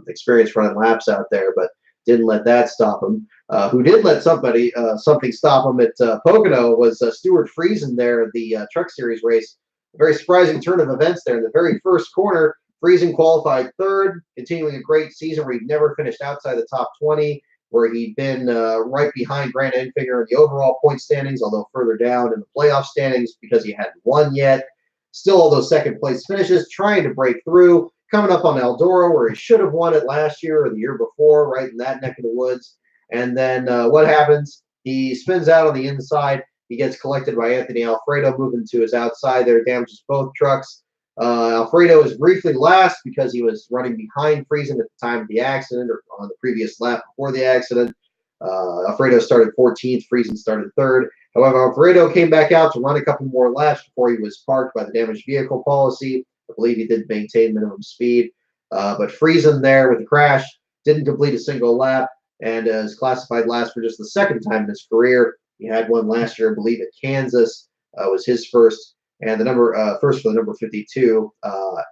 experience running laps out there, but didn't let that stop him. Who did let something stop him at Pocono was Stuart Friesen there at the Truck Series race. A very surprising turn of events there in the very first corner. Friesen qualified third, continuing a great season where he'd never finished outside the top 20, where he'd been right behind Grant Enfinger in the overall point standings, although further down in the playoff standings because he hadn't won yet. Still all those second place finishes, trying to break through, coming up on Eldora where he should have won it last year or the year before, right in that neck of the woods. And then what happens? He spins out on the inside. He gets collected by Anthony Alfredo, moving to his outside there, damages both trucks. Alfredo is briefly last because he was running behind Friesen at the time of the accident or on the previous lap before the accident. Alfredo started 14th, Friesen started third. However, Alfredo came back out to run a couple more laps before he was parked by the damaged vehicle policy. I believe he did maintain minimum speed. But Friesen there with the crash didn't complete a single lap and is classified last for just the second time in his career. He had one last year, I believe, at Kansas. Was his first. And the first for the number 52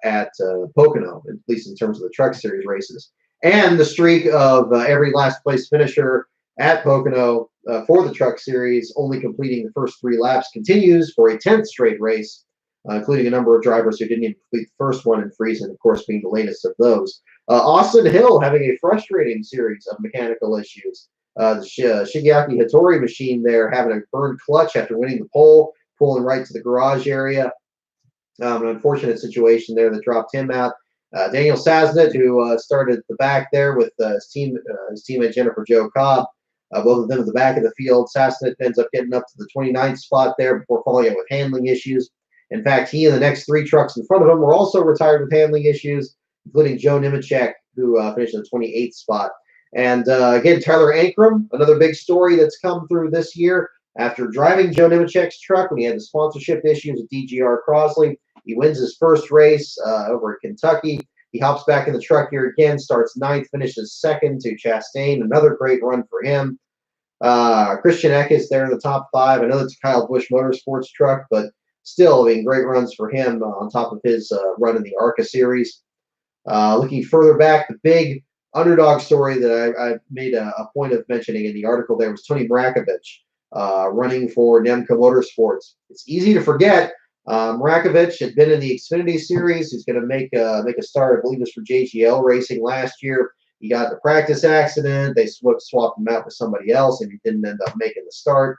at Pocono, at least in terms of the Truck Series races. And the streak of every last place finisher at Pocono for the Truck Series, only completing the first 3 laps, continues for a 10th straight race, including a number of drivers who didn't even complete the first one in Friesen, of course, being the latest of those. Austin Hill having a frustrating series of mechanical issues. The Shigeaki Hattori machine there having a burned clutch after winning the pole, pulling right to the garage area. An unfortunate situation there that dropped him out. Daniel Sasnett, who started at the back there with his teammate Jennifer Jo Cobb, both of them at the back of the field. Sasnett ends up getting up to the 29th spot there before falling out with handling issues. In fact, he and the next 3 trucks in front of him were also retired with handling issues, including Joe Nemechek, who finished in the 28th spot. And again, Tyler Ankrum, another big story that's come through this year. After driving Joe Nemechek's truck when he had the sponsorship issues with DGR Crosley, he wins his first race over in Kentucky. He hops back in the truck here again, starts 9th, finishes 2nd to Chastain. Another great run for him. Christian Eckes there in the top 5. I know it's Kyle Busch Motorsports truck, but still, I mean, great runs for him on top of his run in the ARCA series. Looking further back, the big underdog story that I made a point of mentioning in the article there was Tony Mrakovich. Running for Nemco Motorsports. It's easy to forget. Mrakovich had been in the Xfinity Series. He's going to make a start, I believe, it was for JGL Racing last year. He got in a practice accident. They swapped him out with somebody else, and he didn't end up making the start.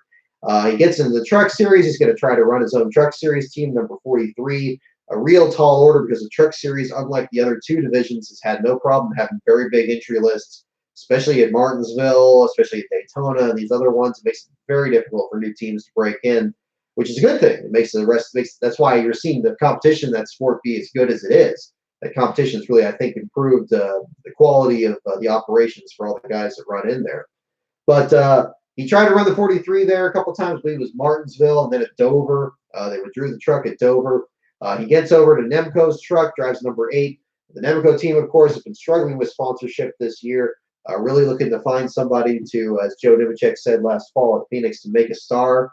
He gets into the Truck Series. He's going to try to run his own Truck Series team, number 43. A real tall order because the Truck Series, unlike the other 2 divisions, has had no problem having very big entry lists, especially at Martinsville, especially at Daytona and these other ones. It makes it very difficult for new teams to break in. which is a good thing. It makes the rest makes that's why you're seeing the competition that sport be as good as it is. That competition has really, I think, improved the quality of the operations for all the guys that run in there. But he tried to run the 43 there a couple times. I believe it was Martinsville and then at Dover. They withdrew the truck at Dover. He gets over to Nemco's truck, drives number 8. The Nemco team, of course, has been struggling with sponsorship this year. Really looking to find somebody to, as Joe Nemechek said last fall at Phoenix, to make a star,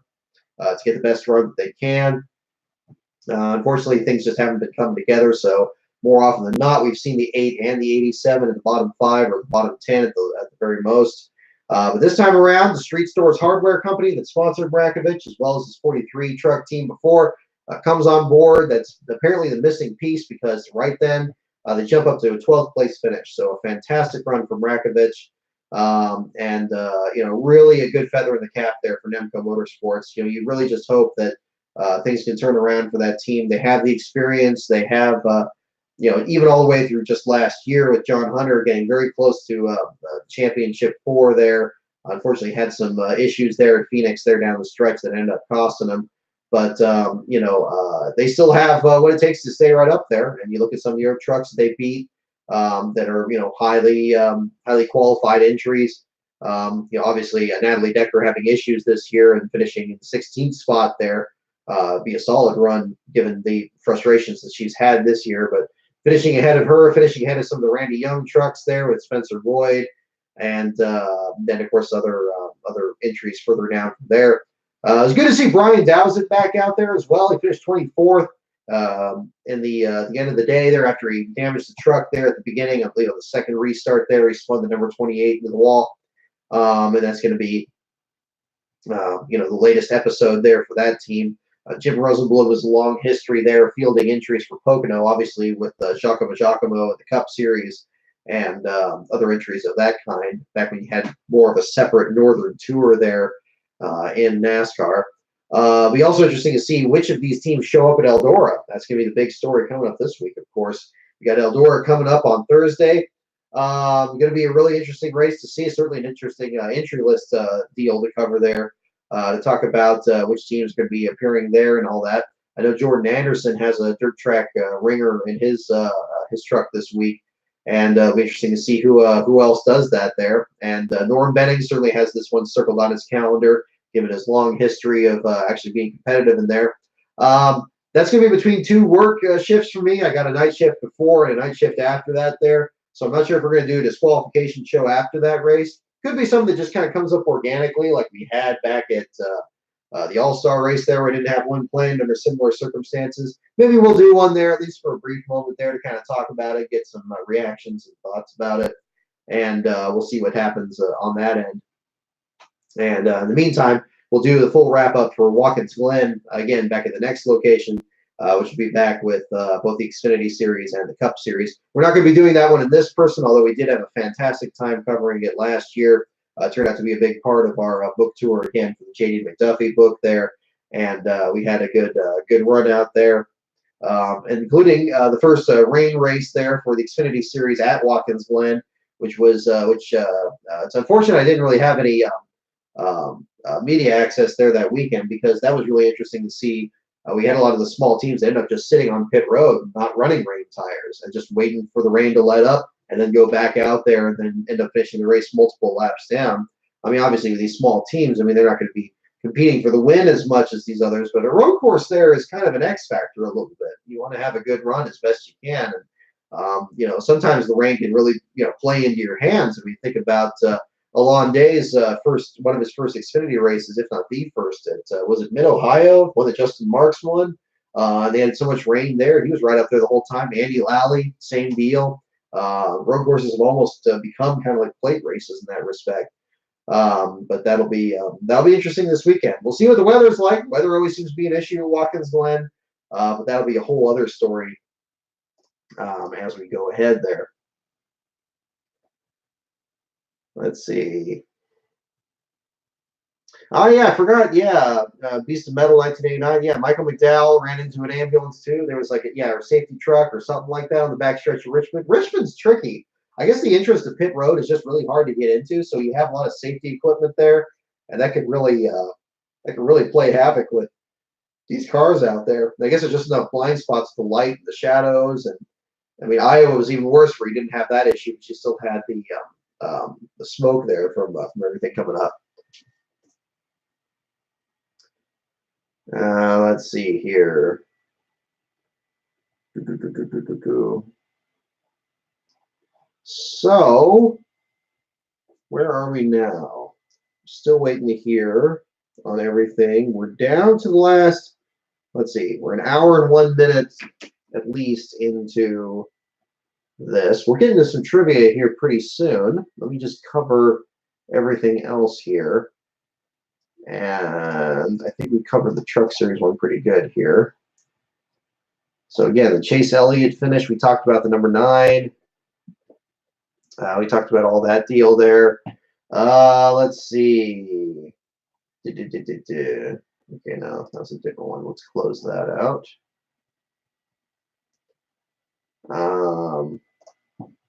to get the best run that they can. Unfortunately, things just haven't been coming together. So more often than not, we've seen the 8 and the 87 in the bottom 5 or the bottom 10 at the very most. But this time around, the Street Stores Hardware Company that sponsored Brakovich, as well as his 43 truck team before, comes on board. That's apparently the missing piece because right then they jump up to a 12th place finish. So a fantastic run from Brakovich. And really a good feather in the cap there for Nemco Motorsports. You really just hope that things can turn around for that team. They have the experience. They have, even all the way through just last year with John Hunter getting very close to championship 4 there. Unfortunately, had some issues there at Phoenix there down the stretch that ended up costing them. But, they still have what it takes to stay right up there. And you look at some of the other trucks that they beat that are, highly qualified entries. Obviously, Natalie Decker having issues this year and finishing in the 16th spot there. Be a solid run given the frustrations that she's had this year. But finishing ahead of her, finishing ahead of some of the Randy Young trucks there with Spencer Boyd, and then, of course, other entries further down from there. It was good to see Brian Dowsett back out there as well. He finished 24th in the end of the day there after he damaged the truck there at the beginning. I believe on the second restart there, he spun the number 28 into the wall. And that's going to be, the latest episode there for that team. Jim Rosenbloom has a long history there, fielding entries for Pocono, obviously with Giacomo at the Cup Series and other entries of that kind, back when you had more of a separate Northern Tour there in NASCAR. It'll be also interesting to see which of these teams show up at Eldora. That's going to be the big story coming up this week, of course. We got Eldora coming up on Thursday. Going to be a really interesting race to see. Certainly an interesting entry list deal to cover there. To talk about which teams going to be appearing there and all that. I know Jordan Anderson has a dirt track ringer in his truck this week, and it'll be interesting to see who else does that there. And Norm Benning certainly has this one circled on his calendar, given his long history of actually being competitive in there. That's going to be between 2 work shifts for me. I got a night shift before and a night shift after that there, so I'm not sure if we're going to do a disqualification show after that race. Could be something that just kind of comes up organically, like we had back at the All-Star race there, where we didn't have one planned under similar circumstances. Maybe we'll do one there, at least for a brief moment there, to kind of talk about it, get some reactions and thoughts about it, and we'll see what happens on that end. And in the meantime, we'll do the full wrap-up for Watkins Glen, again, back at the next location, which will be back with both the Xfinity Series and the Cup Series. We're not going to be doing that one in this person, although we did have a fantastic time covering it last year. It turned out to be a big part of our book tour, again, for the J.D. McDuffie book there, and we had a good run out there, including the first rain race there for the Xfinity Series at Watkins Glen, which it's unfortunate I didn't really have any media access there that weekend, because that was really interesting to see. We had a lot of the small teams that ended up just sitting on pit road, not running rain tires, and just waiting for the rain to let up and then go back out there and then end up finishing the race multiple laps down. I mean, obviously, with these small teams, I mean, they're not going to be competing for the win as much as these others, but a road course there is kind of an X factor a little bit. You want to have a good run as best you can. And, sometimes the rain can really, play into your hands. If you think about Alon Day's one of his first Xfinity races, if not the first, was it Mid-Ohio, one that Justin Marks won? They had so much rain there. He was right up there the whole time. Andy Lally, same deal. Road courses have almost become kind of like plate races in that respect. But that'll be interesting this weekend. We'll see what the weather's like. Weather always seems to be an issue at Watkins Glen, but that'll be a whole other story as we go ahead there. Let's see. Oh, yeah, I forgot. Yeah, Beast of Metal 1989. Yeah, Michael McDowell ran into an ambulance, too. There was like a safety truck or something like that on the backstretch of Richmond. Richmond's tricky. I guess the interest of pit road is just really hard to get into, so you have a lot of safety equipment there, and that could really play havoc with these cars out there. I guess there's just enough blind spots to light the shadows, and I mean Iowa was even worse where you didn't have that issue, but you still had the smoke there from everything coming up. Let's see here. So, where are we now? Still waiting to hear on everything. We're down to the last, let's see, we're an hour and 1 minute at least into this. We're getting to some trivia here pretty soon. Let me just cover everything else here. And I think we covered the Truck Series one pretty good here. So again, the Chase Elliott finish, we talked about the number 9. We talked about all that deal there. Let's see. Okay, no, that's a different one. Let's close that out.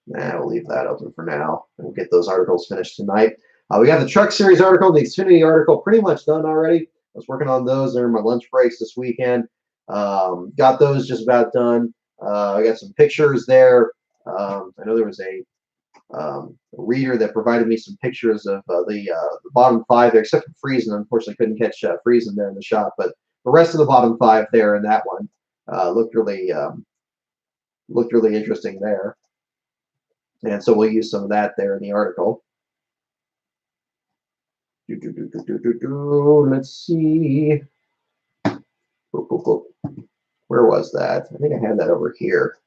We'll leave that open for now. We'll get those articles finished tonight. We got the Truck Series article, the Xfinity article pretty much done already. I was working on those during my lunch breaks this weekend. Got those just about done. I got some pictures there. I know there was a reader that provided me some pictures of the bottom 5 there, except for Friesen. Unfortunately, couldn't catch Friesen there in the shot, but the rest of the bottom 5 there in that one looked really interesting there. And so we'll use some of that there in the article. Let's see. Where was that? I think I had that over here.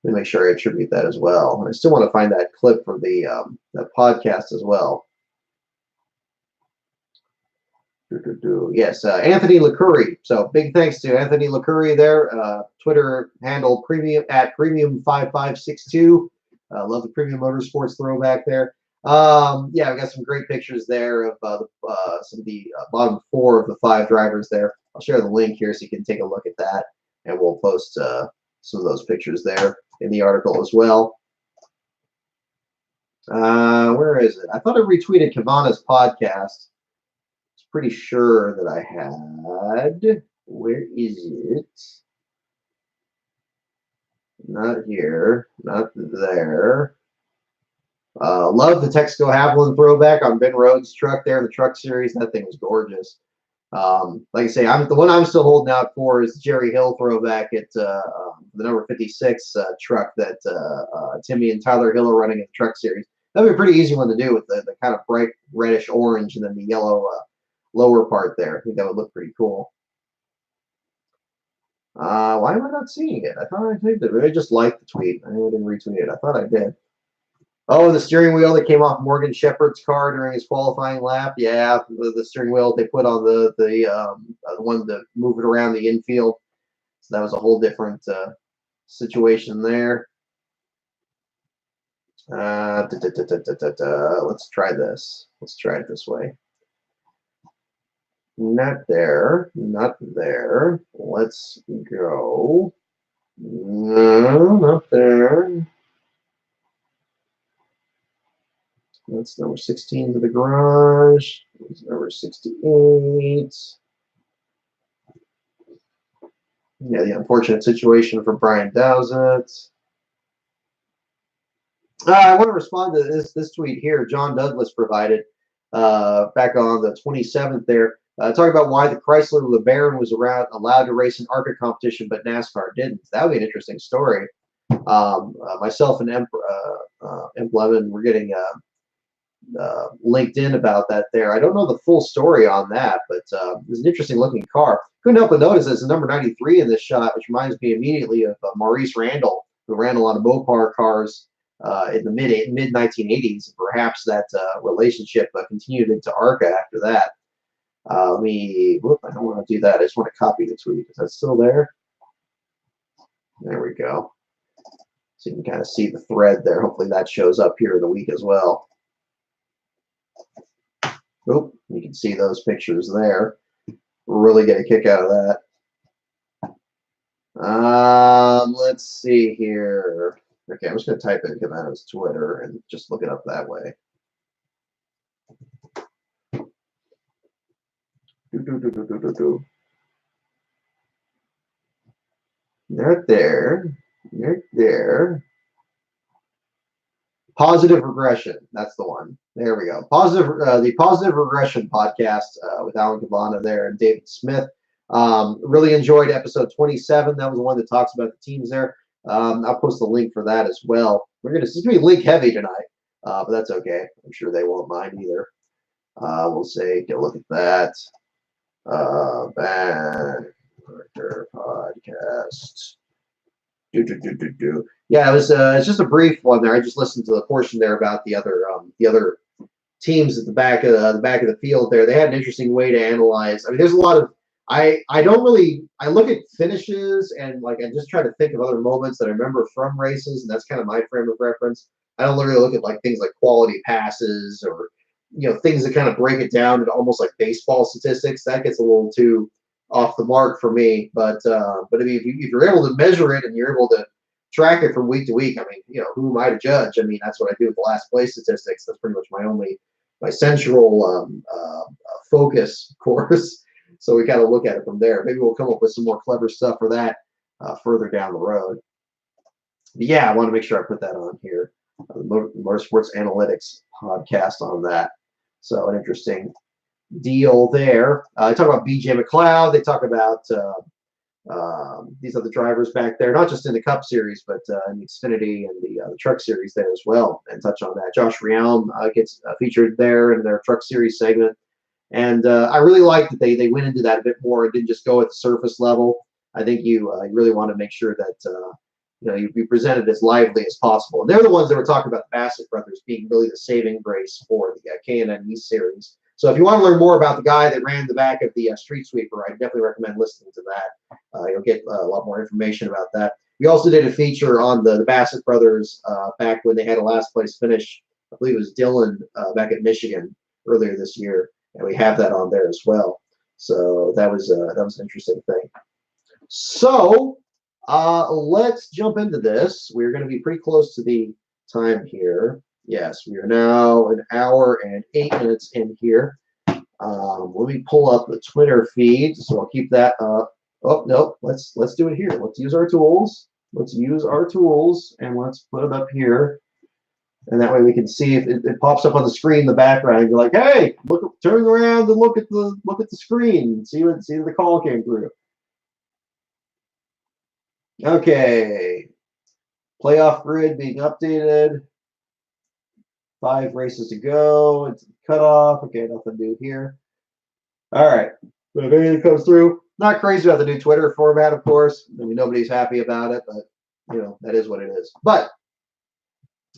Let me make sure I attribute that as well. I still want to find that clip for the that podcast as well. Yes, Anthony LeCurry. So big thanks to Anthony LeCurry there. Twitter handle premium5562. Love the Premium Motorsports throwback there. Yeah, we got some great pictures there of some of the bottom 4 of the 5 drivers there. I'll share the link here so you can take a look at that, and we'll post some of those pictures there in the article as well. Where is it? I thought I retweeted Kavana's podcast. It's pretty sure that I had. Where is it? Not here. Not there. Love the Texaco Haviland throwback on Ben Rhodes' truck there in the Truck Series. That thing was gorgeous. Like I say, the one I'm still holding out for is Jerry Hill throwback at the number 56 truck that Timmy and Tyler Hill are running in the Truck Series. That'd be a pretty easy one to do with the kind of bright reddish orange and then the yellow lower part there. I think that would look pretty cool. Why am I not seeing it? I thought I typed it. Maybe I just liked the tweet. I didn't retweet it. I thought I did. Oh, the steering wheel that came off Morgan Shepherd's car during his qualifying lap. Yeah, the steering wheel they put on the one to move it around the infield. So that was a whole different situation there. Let's try this. Let's try it this way. Not there. Not there. Let's go. No, not there. That's number 16 to the garage. That's number 68. Yeah, the unfortunate situation for Brian Dowsett. I want to respond to this tweet here. John Douglas provided back on the 27th there. Talking about why the Chrysler LeBaron was allowed to race in ARCA competition, but NASCAR didn't. That would be an interesting story. Myself and Emp Lemon were getting linked in about that there. I don't know the full story on that, but it was an interesting looking car. Couldn't help but notice there's a number 93 in this shot, which reminds me immediately of Maurice Randall, who ran a lot of Mopar cars in the mid 1980s. Perhaps that relationship continued into ARCA after that. I don't want to do that. I just want to copy the tweet. Is that still there? There we go. So you can kind of see the thread there. Hopefully that shows up here in the week as well. Oop, you can see those pictures there. Really get a kick out of that. Let's see here. Okay, I'm just going to type in Kavana's Twitter and just look it up that way. Right there. Right there. Positive regression. That's the one. There we go. The positive regression podcast with Alan Cabana there and David Smith. Really enjoyed episode 27. That was the one that talks about the teams there. I'll post the link for that as well. This is gonna be link heavy tonight, but that's okay. I'm sure they won't mind either. We'll say, get a look at that. Back podcast. Yeah, it was. It's just a brief one there. I just listened to the portion there about the other teams at the back of the field. There, they had an interesting way to analyze. I mean, there's a lot of. I don't really. I look at finishes and like I just try to think of other moments that I remember from races, and that's kind of my frame of reference. I don't really look at like things like quality passes or things that kind of break it down into almost like baseball statistics. That gets a little too off the mark for me. But I mean, if you're able to measure it and you're able to track it from week to week, I mean, who am I to judge? I mean, that's what I do with the last place statistics. That's pretty much my central focus, of course. So we kind of look at it from there. Maybe we'll come up with some more clever stuff for that further down the road. But yeah, I want to make sure I put that on here. The Motorsports Analytics podcast on that. So an interesting deal there. I talk about BJ McLeod. They talk about these other drivers back there, not just in the Cup Series, but in the Xfinity and the Truck Series there as well, and touch on that. Josh Realm gets featured there in their Truck Series segment. And I really like that they went into that a bit more and didn't just go at the surface level. I think you really want to make sure that you present it as lively as possible. And they're the ones that were talking about the Bassett brothers being really the saving grace for the K&N East Series. So if you want to learn more about the guy that ran the back of the street sweeper, I definitely recommend listening to that. You'll get a lot more information about that. We also did a feature on the Bassett brothers back when they had a last place finish. I believe it was Dylan back at Michigan earlier this year, and we have that on there as well. So that was an interesting thing. So let's jump into this. We're going to be pretty close to the time here. Yes, we are now an hour and 8 minutes in here. Let me pull up the Twitter feed, so I'll keep that up. Oh no, let's do it here. Let's use our tools. Let's use our tools and let's put it up here. And that way we can see if it pops up on the screen in the background. You're like, hey, look, turn around and look at the screen and see if the call came through. Okay. Playoff grid being updated. 5 races to go. It's cutoff. Okay, nothing new here. All right. But if anything comes through, not crazy about the new Twitter format, of course. I mean, nobody's happy about it, but that is what it is. But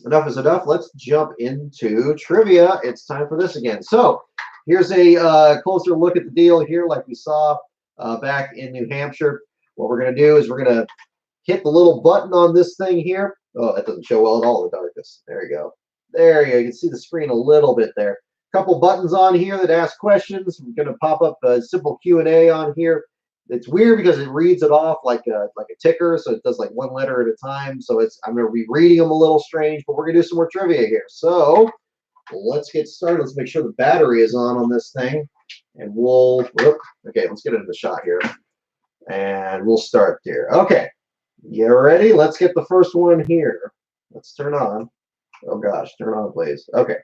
enough is enough. Let's jump into trivia. It's time for this again. So here's a closer look at the deal here, like we saw back in New Hampshire. What we're going to do is we're going to hit the little button on this thing here. Oh, that doesn't show well at all in the darkness. There you go. There you go. You can see the screen a little bit there. A couple buttons on here that ask questions. We're going to pop up a simple Q&A on here. It's weird because it reads it off like a ticker, so it does like one letter at a time. So I'm going to be reading them a little strange, but we're going to do some more trivia here. So let's get started. Let's make sure the battery is on this thing, and okay, let's get into the shot here, and we'll start here. Okay, you ready? Let's get the first one here. Let's turn on. Oh gosh, turn on, please. Okay.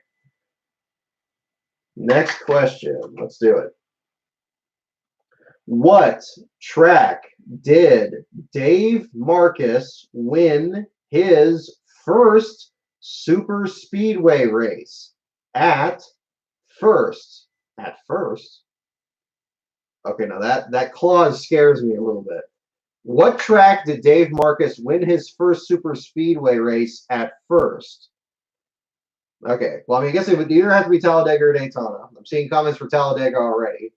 Next question. Let's do it. What track did Dave Marcus win his first super speedway race at first? At first? Okay, now that clause scares me a little bit. What track did Dave Marcus win his first super speedway race at first? Okay, well, I mean, I guess it would either have to be Talladega or Daytona. I'm seeing comments for Talladega already.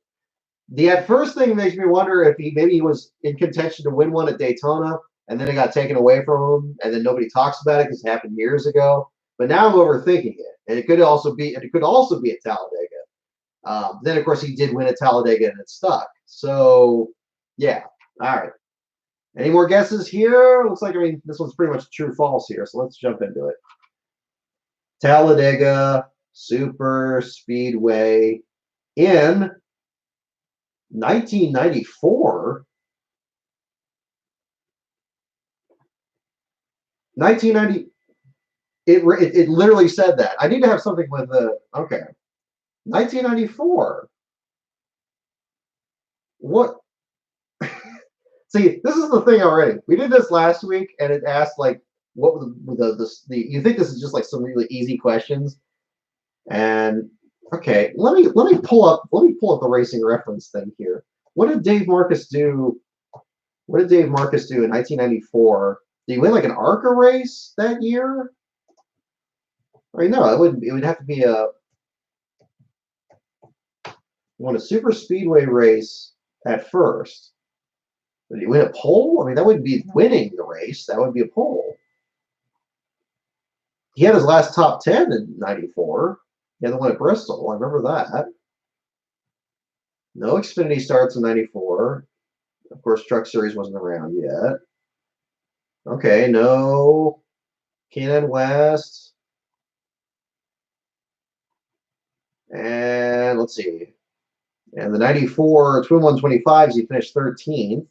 The at first thing makes me wonder if maybe he was in contention to win one at Daytona, and then it got taken away from him, and then nobody talks about it because it happened years ago. But now I'm overthinking it, and it could also be at Talladega. Then of course he did win at Talladega, and it stuck. So yeah, all right. Any more guesses here? Looks like this one's pretty much true false here. So let's jump into it. Talladega Super Speedway in 1994. 1990. It literally said that. I need to have something with the okay. 1994. What? See, this is the thing already. We did this last week, and it asked like what was the you think this is just like some really easy questions, and okay, let me pull up the racing reference thing here. What did Dave Marcus do? What did Dave Marcus do in 1994? Did he win like an ARCA race that year? I mean, no, it wouldn't. It would have to be a won a super speedway race at first. Did he win a pole? I mean, that wouldn't be winning the race. That would be a pole. He had his last top 10 in 94. He had the one at Bristol. I remember that. No Xfinity starts in 94. Of course, Truck Series wasn't around yet. Okay, no K&N West. And let's see. And the 94 Twin 125s, he finished 13th.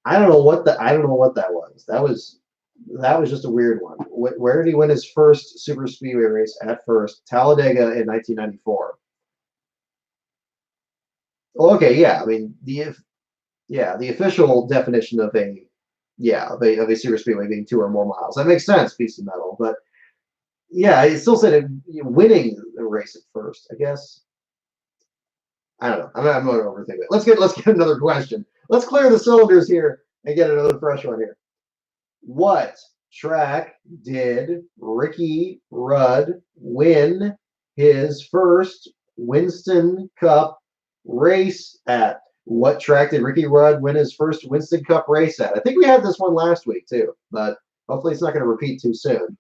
I don't know what that was. That was just a weird one. Where did he win his first super speedway race at first? Talladega in 1994. Well, okay, yeah. I mean the official definition of a super speedway being 2 or more miles. That makes sense, piece of metal. But yeah, it still said winning the race at first. I guess. I don't know. I'm not overthinking it. Let's get another question. Let's clear the cylinders here and get another fresh one here. What track did Ricky Rudd win his first Winston Cup race at? What track did Ricky Rudd win his first Winston Cup race at? I think we had this one last week too, but hopefully it's not going to repeat too soon.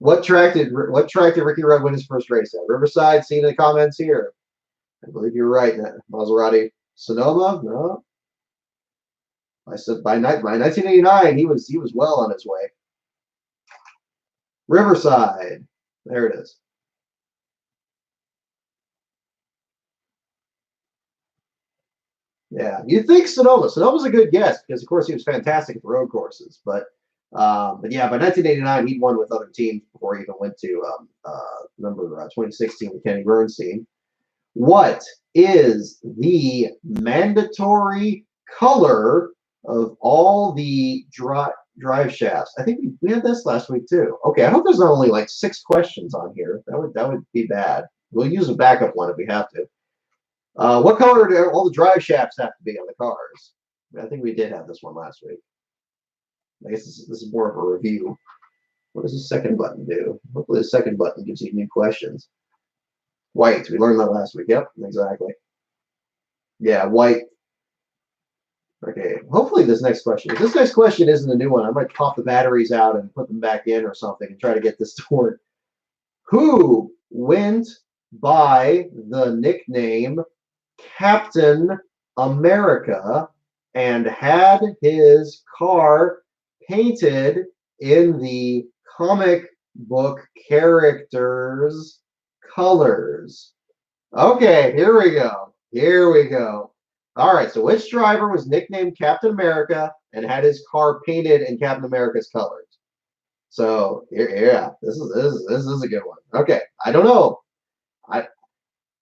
What track did Ricky Rudd win his first race at? Riverside. See in the comments here. I believe you're right. Maserati. Sonoma? No. I said by 1989 he was well on his way. Riverside. There it is. Yeah, you'd think Sonoma. Sonoma's a good guess because, of course, he was fantastic at the road courses. But yeah, by 1989, he'd won with other teams before he even went to number 2016 with Kenny Bernstein. What is the mandatory color of all the drive shafts? I think we had this last week too. Okay, I hope there's not only like 6 questions on here. That would be bad. We'll use a backup one if we have to. What color do all the drive shafts have to be on the cars? I think we did have this one last week. I guess this is more of a review. What does the second button do? Hopefully the second button gives you new questions. White. We learned that last week. Yep, exactly. Yeah, white. Okay, hopefully this next question. If this next question isn't a new one, I might pop the batteries out and put them back in or something and try to get this to work. Who went by the nickname Captain America and had his car painted in the comic book characters' colors? Okay, here we go. Here we go. All right, so which driver was nicknamed Captain America and had his car painted in Captain America's colors? So yeah, this is a good one. Okay, I don't know.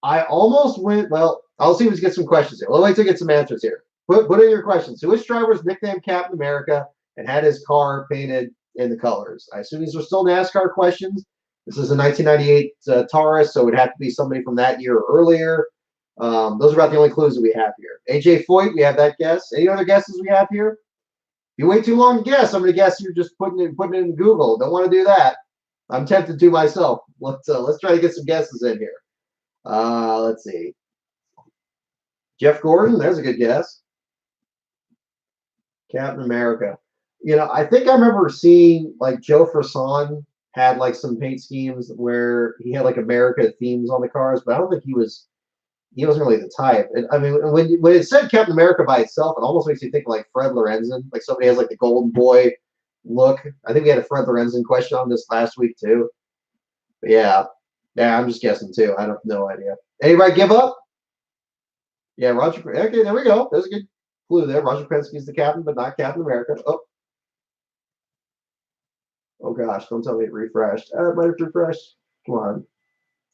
I almost went. Well, I'll see if we can get some questions here. We'll wait to get some answers here. Put in your questions. So which driver was nicknamed Captain America and had his car painted in the colors? I assume these are still NASCAR questions. This is a 1998 Taurus, so it would have to be somebody from that year or earlier. Those are about the only clues that we have here. AJ Foyt, we have that guess. Any other guesses we have here? If you wait too long to guess, I'm going to guess you're just putting it in Google. Don't want to do that. I'm tempted to myself. Let's try to get some guesses in here. Let's see. Jeff Gordon, there's a good guess. Captain America. You know, I think I remember seeing like Joe Frisson had like some paint schemes where he had like America themes on the cars, but I don't think he wasn't really the type. And, I mean, when it said Captain America by itself, it almost makes you think like Fred Lorenzen, like somebody has like the golden boy look. I think we had a Fred Lorenzen question on this last week too. But yeah, I'm just guessing too. I have no idea. Anybody give up? Yeah, Roger. Okay, there we go. There's a good clue there. Roger Penske's the captain, but not Captain America. Oh, Oh gosh, don't tell me it refreshed. It might have refreshed. Come on.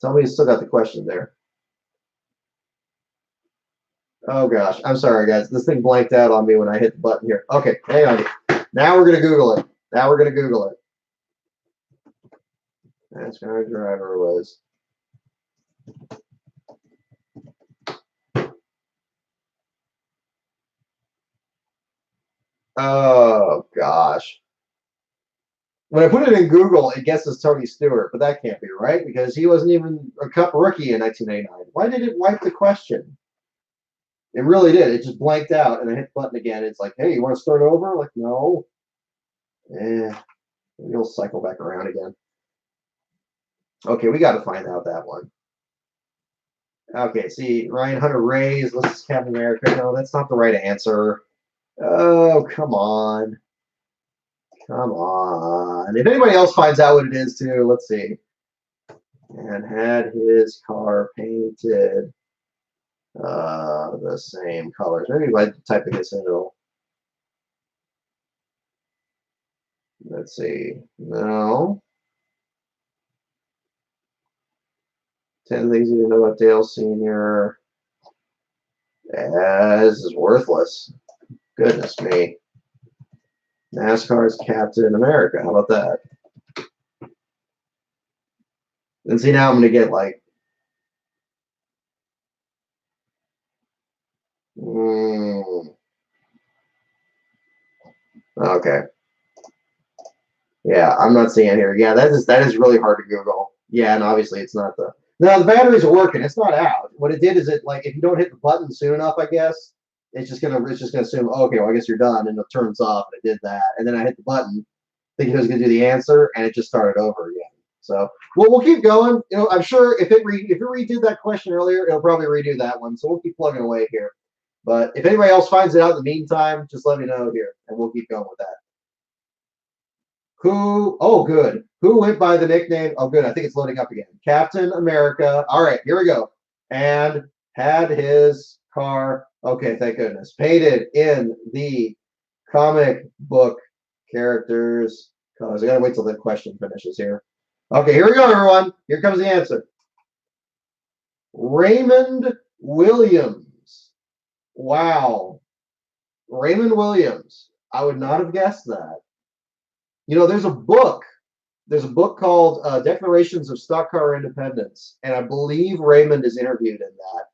Tell me you still got the question there. Oh gosh, I'm sorry guys. This thing blanked out on me when I hit the button here. Okay, hang on. Now we're gonna Google it. Now we're gonna Google it. NASCAR driver was. Oh gosh. When I put it in Google, it guesses Tony Stewart, but that can't be right because he wasn't even a Cup rookie in 1989. Why did it wipe the question? It really did. It just blanked out, and I hit the button again. It's like, hey, you want to start over? Like, no. You'll cycle back around again. Okay, we got to find out that one. Okay, see, Ryan Hunter Rays, this is Captain America. No, that's not the right answer. Oh, come on. Come on. If anybody else finds out what it is, too, let's see. And had his car painted the same colors. Maybe by typing this in, let's see. No. 10 things you didn't know about Dale Sr. This is worthless. Goodness me. NASCAR's Captain America. How about that? And see, now I'm going to get like. Okay. Yeah, I'm not seeing it here. Yeah, that is really hard to Google. Yeah, and obviously it's not the. No, the batteries are working. It's not out. What it did is it like if you don't hit the button soon enough, I guess it's just gonna assume okay, well I guess you're done, and it turns off. And it did that, and then I hit the button, thinking it was gonna do the answer, and it just started over again. So we'll keep going. You know, I'm sure if it redid that question earlier, it'll probably redo that one. So we'll keep plugging away here. But if anybody else finds it out in the meantime, just let me know here, and we'll keep going with that. Who, oh, good. Who went by the nickname, oh, good, I think it's loading up again. Captain America. All right, here we go. And had his car, okay, thank goodness, painted in the comic book characters colors. I gotta wait till the question finishes here. Okay, here we go, everyone. Here comes the answer. Raymond Williams. Wow. Raymond Williams. I would not have guessed that. You know, there's a book called Declarations of Stock Car Independence, and I believe Raymond is interviewed in that.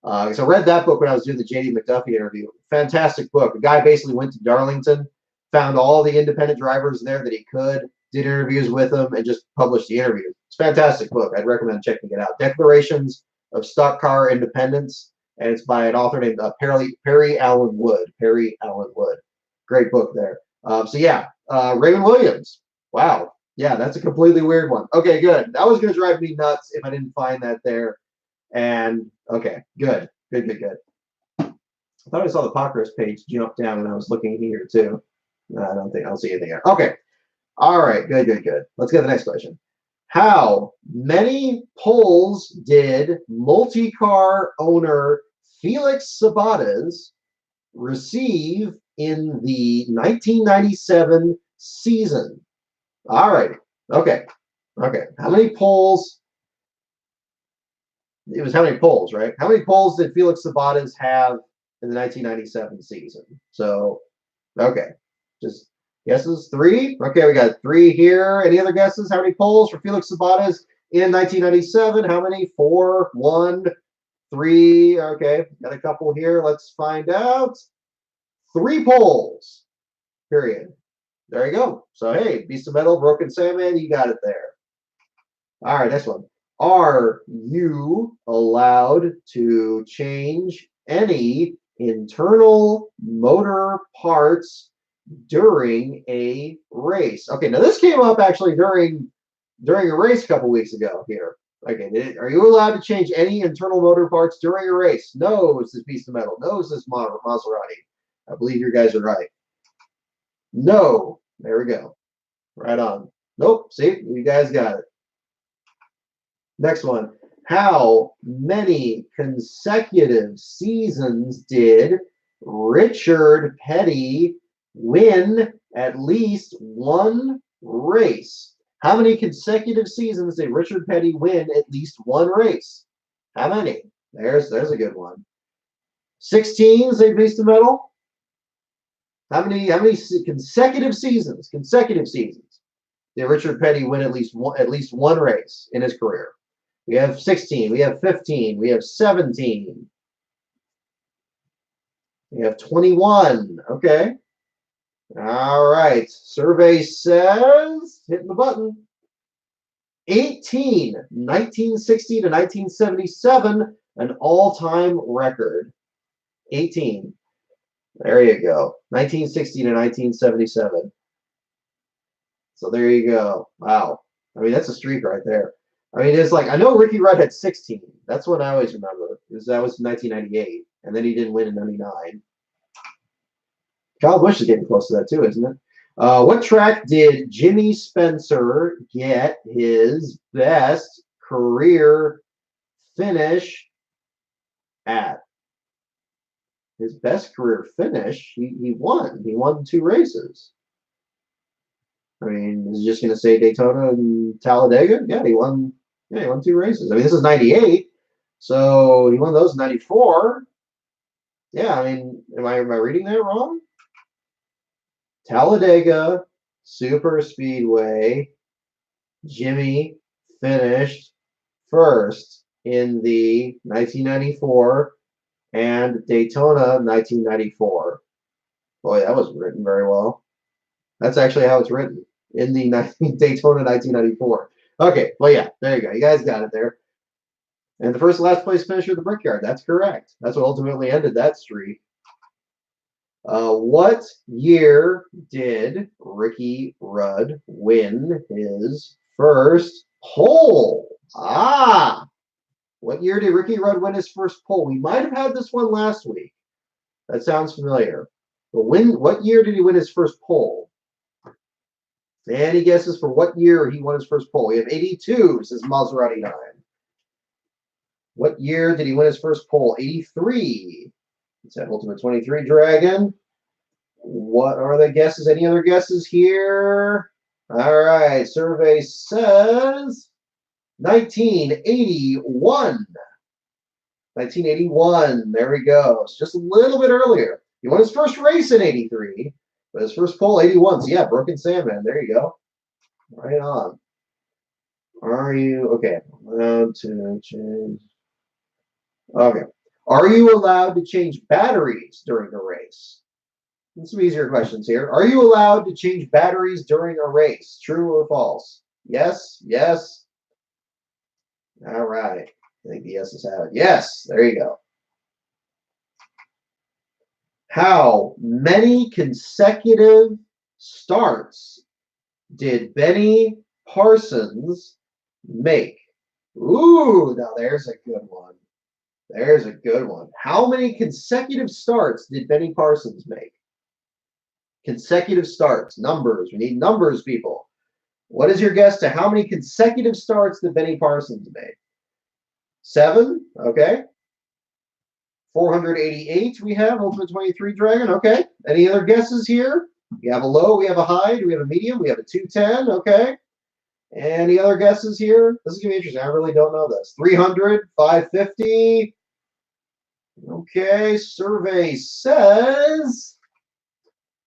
Because I read that book when I was doing the J.D. McDuffie interview. Fantastic book. A guy basically went to Darlington, found all the independent drivers there that he could, did interviews with them, and just published the interviews. It's a fantastic book. I'd recommend checking it out. Declarations of Stock Car Independence, and it's by an author named Perry Allen Wood. Perry Allen Wood. Great book there. So yeah, Raymond Williams. Wow. Yeah, that's a completely weird one. Okay, good. That was going to drive me nuts if I didn't find that there. And okay, good. I thought I saw the Pocono page jump down when I was looking here too. No, I don't see anything there. Okay. All right, good. Let's get to the next question. How many poles did multi-car owner Felix Sabates receive in the 1997 season? All right. Okay. How many poles? It was how many poles, right? How many poles did Felix Sabates have in the 1997 season? So, okay. Just guesses? 3? Okay, we got 3 here. Any other guesses? How many poles for Felix Sabates in 1997? How many? 4, 1, 3. Okay, got a couple here. Let's find out. 3 poles. Period. There you go. So, hey, Beast of Metal, Broken Sandman, you got it there. All right, next one. Are you allowed to change any internal motor parts during a race? Okay, now this came up actually during a race a couple weeks ago here. Okay, are you allowed to change any internal motor parts during a race? No, says Beast of Metal. No, says Maserati. I believe you guys are right. No. There we go. Right on. Nope. See, you guys got it. Next one. How many consecutive seasons did Richard Petty win at least one race. How many consecutive seasons did Richard Petty win at least one race? How many? There's a good one. 16 they placed the medal. How many consecutive seasons? Consecutive seasons did Richard Petty win at least one race in his career? We have 16. We have 15. We have 17. We have 21. Okay. All right. Survey says, hitting the button, 18. 1960 to 1977, an all-time record. 18. There you go. 1960 to 1977. So there you go. Wow. I mean, that's a streak right there. I mean, it's like, I know Ricky Rudd had 16. That's what I always remember, because that was 1998, and then he didn't win in 99. Kyle Busch is getting close to that too, isn't it? What track did Jimmy Spencer get his best career finish at? His best career finish, he won. He won 2 races. I mean, is he just going to say Daytona and Talladega? Yeah, he won. Yeah, he won 2 races. I mean, this is 98, so he won those in 94. Yeah, I mean, am I reading that wrong? Talladega Super Speedway, Jimmy finished first in the 1994 and Daytona 1994. Boy, that was written very well. That's actually how it's written, in the Daytona 1994. Okay, well, yeah, there you go. You guys got it there. And the first last place finisher of the Brickyard. That's correct. That's what ultimately ended that streak. What year did Ricky Rudd win his first pole? What year did Ricky Rudd win his first pole? We might have had this one last week. That sounds familiar. But what year did he win his first pole? Any guesses for what year he won his first pole? We have 82, says Maserati 9. What year did he win his first pole? 83. It's that Ultimate 23 Dragon. What are the guesses? Any other guesses here? All right. Survey says 1981. 1981. There we go. It's just a little bit earlier. He won his first race in 83, but his first pole 81. So yeah, Broken Sandman. There you go. Right on. Are you okay? Allowed to change? Okay. Are you allowed to change batteries during a race? Some easier questions here. Are you allowed to change batteries during a race? True or false? Yes. Yes. All right. I think the yeses have it. Yes. There you go. How many consecutive starts did Benny Parsons make? Ooh, now there's a good one. There's a good one. How many consecutive starts did Benny Parsons make? Consecutive starts. Numbers. We need numbers, people. What is your guess to how many consecutive starts did Benny Parsons make? 7. Okay. 488 we have. Ultimate 23 Dragon. Okay. Any other guesses here? We have a low. We have a high. Do we have a medium? We have a 210. Okay. Any other guesses here? This is going to be interesting. I really don't know this. 300, 550. Okay. Survey says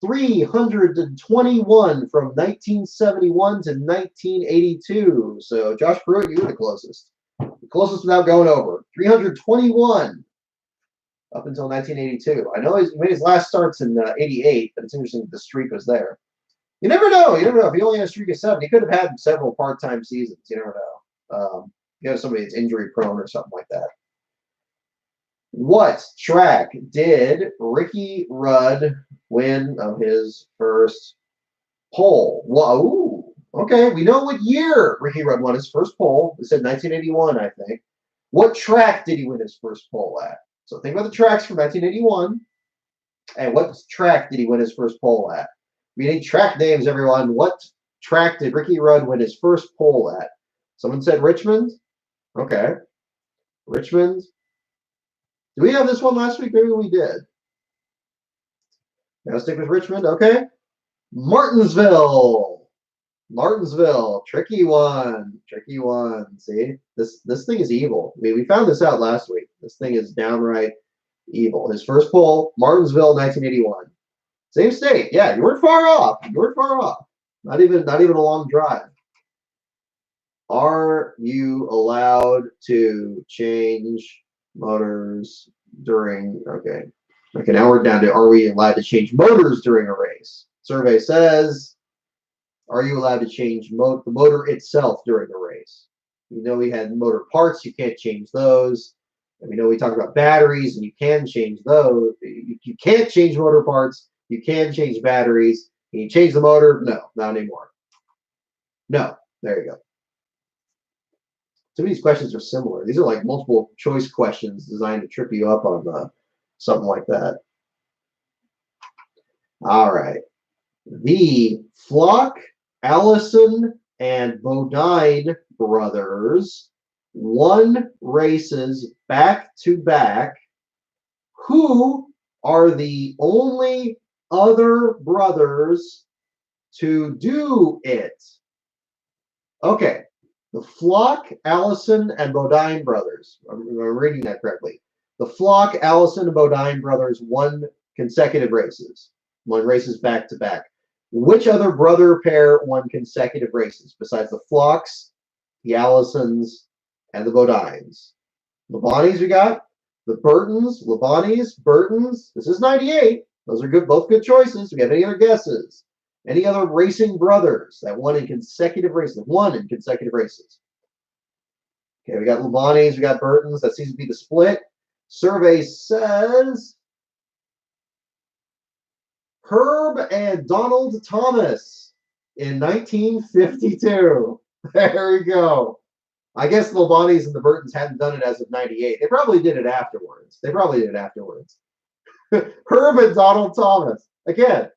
321 from 1971 to 1982. So, Josh Pruitt, you were the closest. The closest without going over. 321 up until 1982. I know he made his last starts in 88, but it's interesting the streak was there. You never know. You never know. If he only had a streak of 7, he could have had several part-time seasons. You never know. You know, somebody that's injury-prone or something like that. What track did Ricky Rudd win of his first pole? Whoa, okay, we know what year Ricky Rudd won his first pole. We said 1981, I think. What track did he win his first pole at? So think about the tracks from 1981. And what track did he win his first pole at? We need track names, everyone. What track did Ricky Rudd win his first pole at? Someone said Richmond. Okay. Richmond. Did we have this one last week? Maybe we did. Now stick with Richmond. Okay. Martinsville. Martinsville, tricky one. Tricky one. See, this thing is evil. I mean, we found this out last week. This thing is downright evil. His first poll, Martinsville, 1981. Same state. Yeah, you weren't far off. You weren't far off. Not even a long drive. Are you allowed to change motors during? Okay. Okay, now we're down to, are we allowed to change motors during a race? Survey says, are you allowed to change the motor itself during a race? We know we had motor parts, you can't change those. And we know we talked about batteries, and you can change those. You can't change motor parts, you can change batteries. Can you change the motor? No, not anymore. No, there you go. Some of these questions are similar. These are like multiple choice questions designed to trip you up on something like that. All right. The Flock, Allison, and Bodine brothers won races back to back. Who are the only other brothers to do it? Okay. The Flock, Allison, and Bodine brothers. I'm reading that correctly. The Flock, Allison, and Bodine brothers won consecutive races. Won races back to back. Which other brother pair won consecutive races besides the Flocks, the Allisons, and the Bodines? Lebanis we got. The Burtons, Lebanis, Burtons. This is 98. Those are good, both good choices. Do we have any other guesses? Any other racing brothers that won in consecutive races? Okay, we got Lebanis, we got Burtons. That seems to be the split. Survey says Herb and Donald Thomas in 1952. There we go. I guess the Lebanis and the Burtons hadn't done it as of 98. They probably did it afterwards. Herb and Donald Thomas. Again,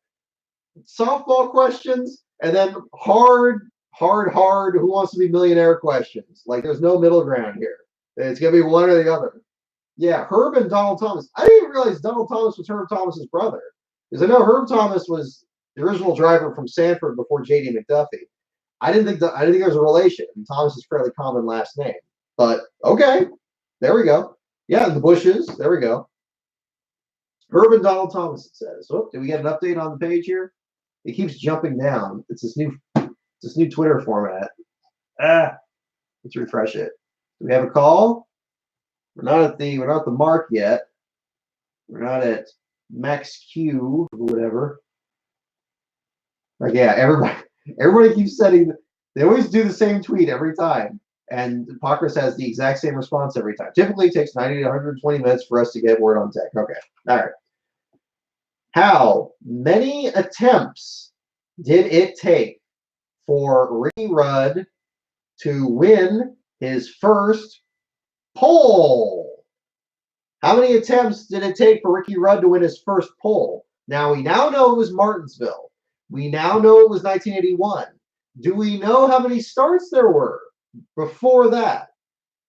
softball questions, and then hard, who wants to be millionaire questions. Like, there's no middle ground here. It's going to be one or the other. Yeah, Herb and Donald Thomas. I didn't even realize Donald Thomas was Herb Thomas's brother. Because I know Herb Thomas was the original driver from Sanford before J.D. McDuffie. I didn't think there was a relation. I mean, Thomas is a fairly common last name. But, okay. There we go. Yeah, in the bushes. There we go. Herb and Donald Thomas, it says. Oh, did we get an update on the page here? It keeps jumping down. It's this new Twitter format. Let's refresh it. Do we have a call? We're not at the mark yet. We're not at max Q or whatever. Like, yeah, everybody keeps setting. They always do the same tweet every time, and Pocono has the exact same response every time. Typically, it takes 90 to 120 minutes for us to get word on tech. Okay, all right. How many attempts did it take for Ricky Rudd to win his first pole? How many attempts did it take for Ricky Rudd to win his first pole? Now, we now know it was Martinsville. We now know it was 1981. Do we know how many starts there were before that?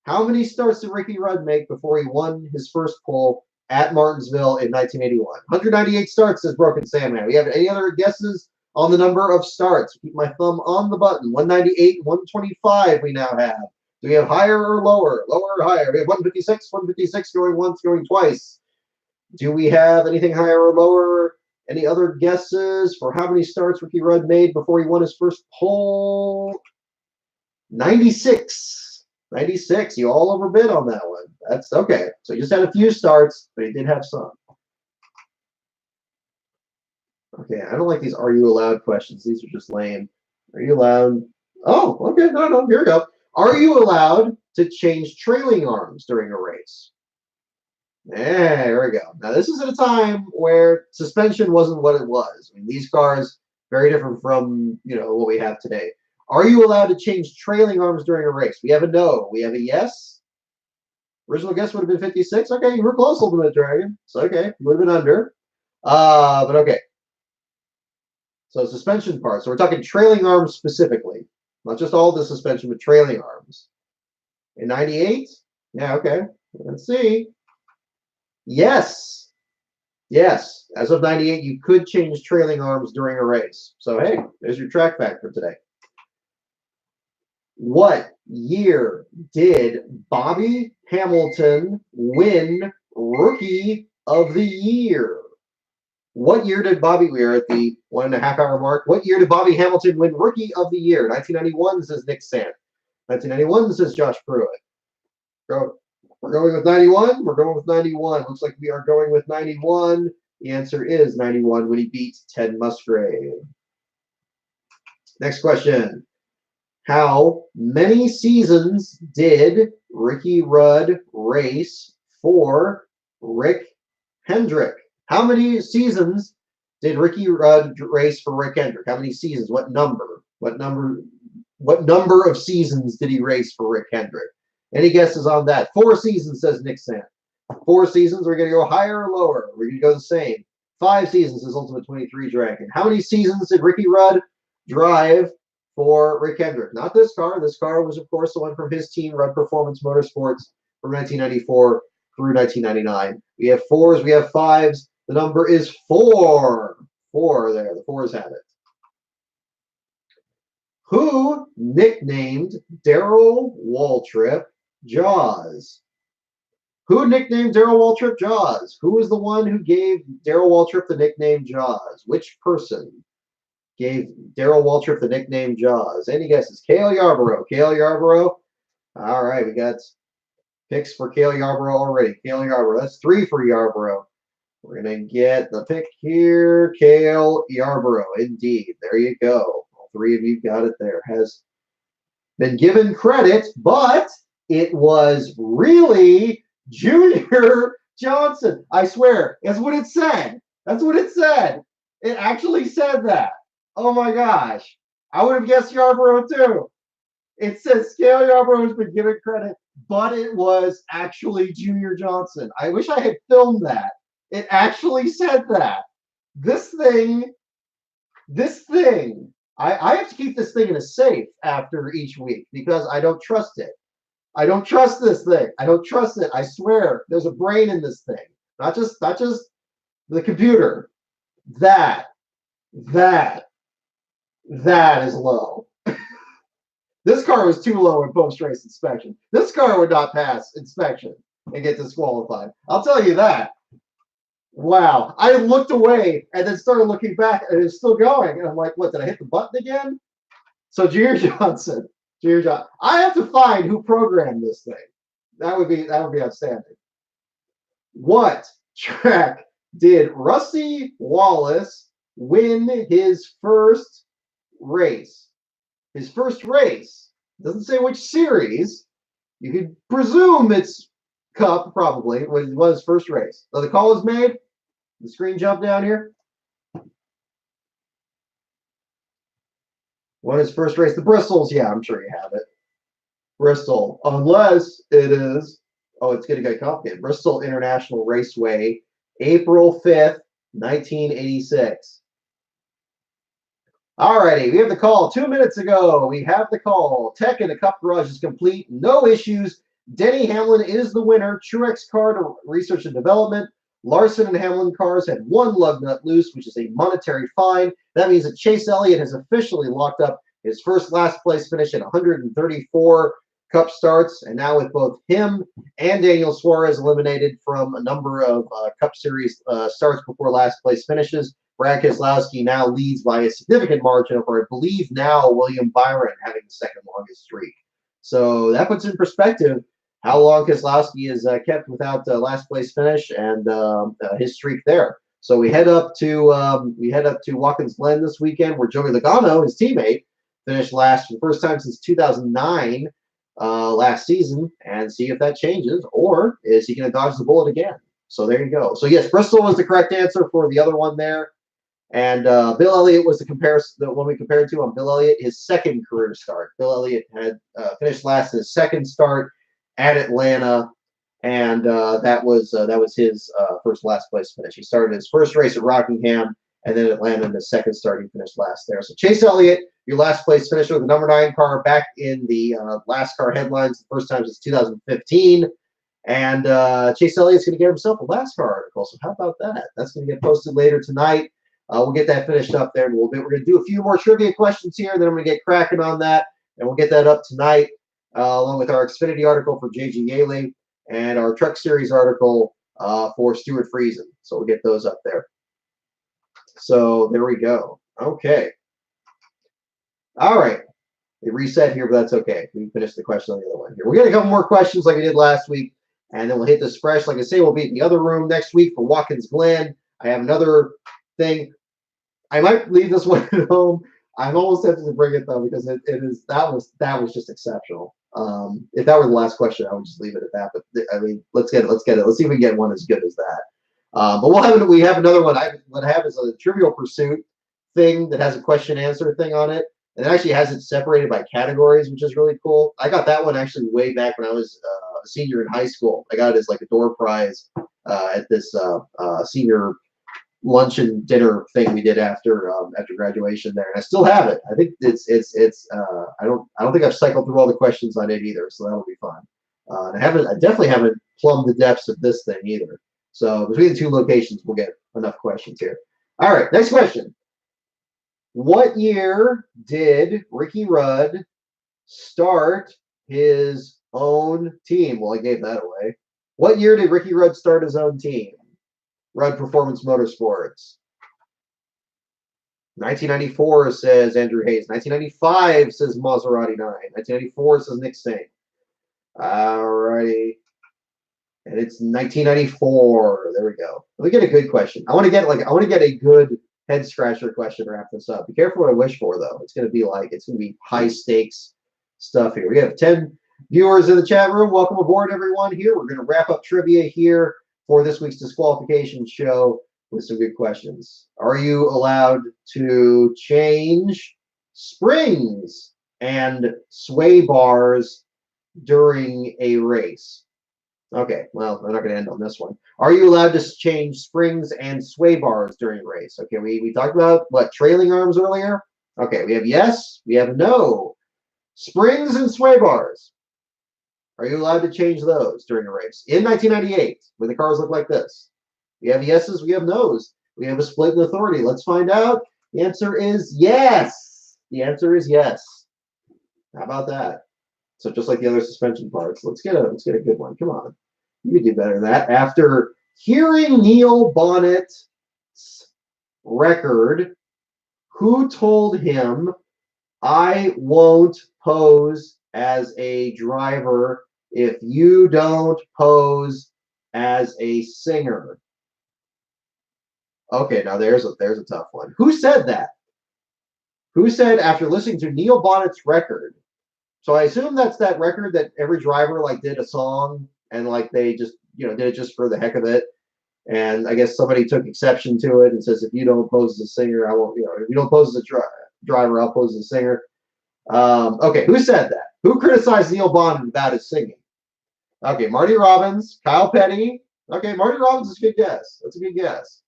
How many starts did Ricky Rudd make before he won his first pole at Martinsville in 1981? 198 starts, says Broken Sandman. We have any other guesses on the number of starts? Keep my thumb on the button. 198, 125 we now have. Do we have higher or lower? Lower or higher? We have 156 going once, going twice. Do we have anything higher or lower? Any other guesses for how many starts Ricky Rudd made before he won his first pole? 96. 96. You all overbid on that one. That's okay. So he just had a few starts, but he did have some. Okay, I don't like these "are you allowed" questions. These are just lame. Are you allowed? Oh, okay. No. Here we go. Are you allowed to change trailing arms during a race? There we go. Now, this is at a time where suspension wasn't what it was. I mean, these cars, very different from, what we have today. Are you allowed to change trailing arms during a race? We have a no. We have a yes. Original guess would have been 56. Okay, you were close a little bit, Dragon. So, okay, you would have been under. But okay. So, suspension parts. So, we're talking trailing arms specifically. Not just all the suspension, but trailing arms. In 98? Yeah, okay. Let's see. Yes. Yes. As of 98, you could change trailing arms during a race. So, hey, there's your track fact for today. What year did Bobby Hamilton win Rookie of the Year? What year did Bobby, we are at the 1.5 hour mark. What year did Bobby Hamilton win Rookie of the Year? 1991, says Nick Sant. 1991, says Josh Pruitt. We're going with 91. We're going with 91. Looks like we are going with 91. The answer is 91 when he beats Ted Musgrave. Next question. How many seasons did Ricky Rudd race for Rick Hendrick? How many seasons did Ricky Rudd race for Rick Hendrick? How many seasons? What number? What number of seasons did he race for Rick Hendrick? Any guesses on that? 4 seasons, says Nick Sant. 4 seasons. We're going to go higher or lower? We're going to go the same. 5 seasons, says Ultimate 23 Dragon. How many seasons did Ricky Rudd drive for Rick Hendrick? Not this car. This car was, of course, the one from his team, Rudd Performance Motorsports, from 1994 through 1999. We have 4s. We have 5s. The number is 4. 4 there. The 4s have it. Who nicknamed Darrell Waltrip Jaws? Who nicknamed Darrell Waltrip Jaws? Who was the one who gave Darrell Waltrip the nickname Jaws? Which person gave Darrell Waltrip the nickname Jaws? Any guesses? Cale Yarborough. Cale Yarborough. All right, we got picks for Cale Yarborough already. Cale Yarborough. That's 3 for Yarborough. We're going to get the pick here. Cale Yarborough. Indeed. There you go. All 3 of you got it there. Has been given credit, but it was really Junior Johnson. I swear. That's what it said. That's what it said. It actually said that. Oh my gosh. I would have guessed Yarborough too. It says Cale Yarborough has been given credit, but it was actually Junior Johnson. I wish I had filmed that. It actually said that. This thing, I have to keep this thing in a safe after each week because I don't trust it. I don't trust this thing. I don't trust it. I swear, there's a brain in this thing. Not just the computer. That is low. This car was too low in post-race inspection. This car would not pass inspection and get disqualified. I'll tell you that. Wow. I looked away and then started looking back and it's still going. And I'm like, what, did I hit the button again? So Junior Johnson. I have to find who programmed this thing. That would be outstanding. What track did Rusty Wallace win his first race? His first race. Doesn't say which series. You could presume it's Cup, probably. It was his first race. So the call is made. The screen jumped down here. What is first race? The Bristols. Yeah, I'm sure you have it. Bristol. Unless it is, oh, it's going to get complicated. Bristol International Raceway, April 5th, 1986. Alrighty, we have the call 2 minutes ago. We have the call. Tech in the Cup Garage is complete. No issues. Denny Hamlin is the winner. Truex car to research and development. Larson and Hamlin cars had 1 lug nut loose, which is a monetary fine. That means that Chase Elliott has officially locked up his first last place finish at 134 Cup starts. And now with both him and Daniel Suarez eliminated from a number of Cup Series starts before last place finishes, Brad Keselowski now leads by a significant margin over, I believe, now William Byron having the second longest streak. So that puts in perspective how long Keselowski is kept without last place finish and his streak there. So we head up to Watkins Glen this weekend, where Joey Logano, his teammate, finished last for the first time since 2009 last season, and see if that changes, or is he going to dodge the bullet again? So there you go. So yes, Bristol was the correct answer for the other one there. And Bill Elliott was the comparison, the one we compared to on Bill Elliott, his second career start. Bill Elliott had finished last in his second start at Atlanta, and that was his first last place finish. He started his first race at Rockingham, and then Atlanta in his second start, he finished last there. So Chase Elliott, your last place finisher with the number 9 car, back in the last car headlines the first time since 2015. And Chase Elliott's going to get himself a NASCAR article. So how about that? That's going to get posted later tonight. We'll get that finished up there in a little bit. We're going to do a few more trivia questions here, and then I'm going to get cracking on that. and we'll get that up tonight, along with our Xfinity article for J.G. Yaley and our Truck Series article for Stuart Friesen. So we'll get those up there. So there we go. Okay. All right. It reset here, but that's okay. We can finish the question on the other one here. We got a couple more questions like we did last week, and then we'll hit this fresh. Like I say, we'll be in the other room next week for Watkins Glen. I have another thing. I might leave this one at home. I'm almost tempted to bring it though, because that was just exceptional. If that were the last question, I would just leave it at that. But I mean, let's get it. Let's see if we can get one as good as that. But we have another one. What I have is a Trivial Pursuit thing that has a question answer thing on it. And it actually has it separated by categories, which is really cool. I got that one actually way back when I was a senior in high school. I got it as like a door prize at this senior lunch and dinner thing we did after graduation there. And I still have it. I think it's I don't think I've cycled through all the questions on it either, so that'll be fun. And I definitely haven't plumbed the depths of this thing either. So between the two locations, we'll get enough questions here. All right, next question. What year did Ricky Rudd start his own team? Well, I gave that away. What year did Ricky Rudd start his own team? Rudd Performance Motorsports. 1994 says Andrew Hayes. 1995 says Maserati 9. 1994 says Nick Saint. All righty. And it's 1994. There we go. Let me get a good question. I want to get a good head scratcher question to wrap this up. Be careful what I wish for though. It's gonna be high stakes stuff here. We have 10 viewers in the chat room. Welcome aboard, everyone. Here we're gonna wrap up trivia here for this week's disqualification show with some good questions. Are you allowed to change springs and sway bars during a race? Okay, well, I'm not going to end on this one. Are you allowed to change springs and sway bars during a race? Okay, we talked about, what, trailing arms earlier? Okay, we have yes, we have no. Springs and sway bars. Are you allowed to change those during a race? In 1998, when the cars look like this. We have yeses, we have nos. We have a split in authority. Let's find out. The answer is yes. The answer is yes. How about that? So just like the other suspension parts, let's get a good one. Come on, you can do better than that. After hearing Neil Bonnet's record, who told him, "I won't pose as a driver if you don't pose as a singer"? Okay, now there's a tough one. Who said that? Who said after listening to Neil Bonnet's record? So I assume that's that record that every driver like did a song and like they just did it just for the heck of it. And I guess somebody took exception to it and says, if you don't pose as a singer, I won't. If you don't pose as a driver, I'll pose as a singer. Okay, who said that? Who criticized Neil Bonnet about his singing? Okay, Marty Robbins, Kyle Petty. Okay, Marty Robbins is a good guess. That's a good guess.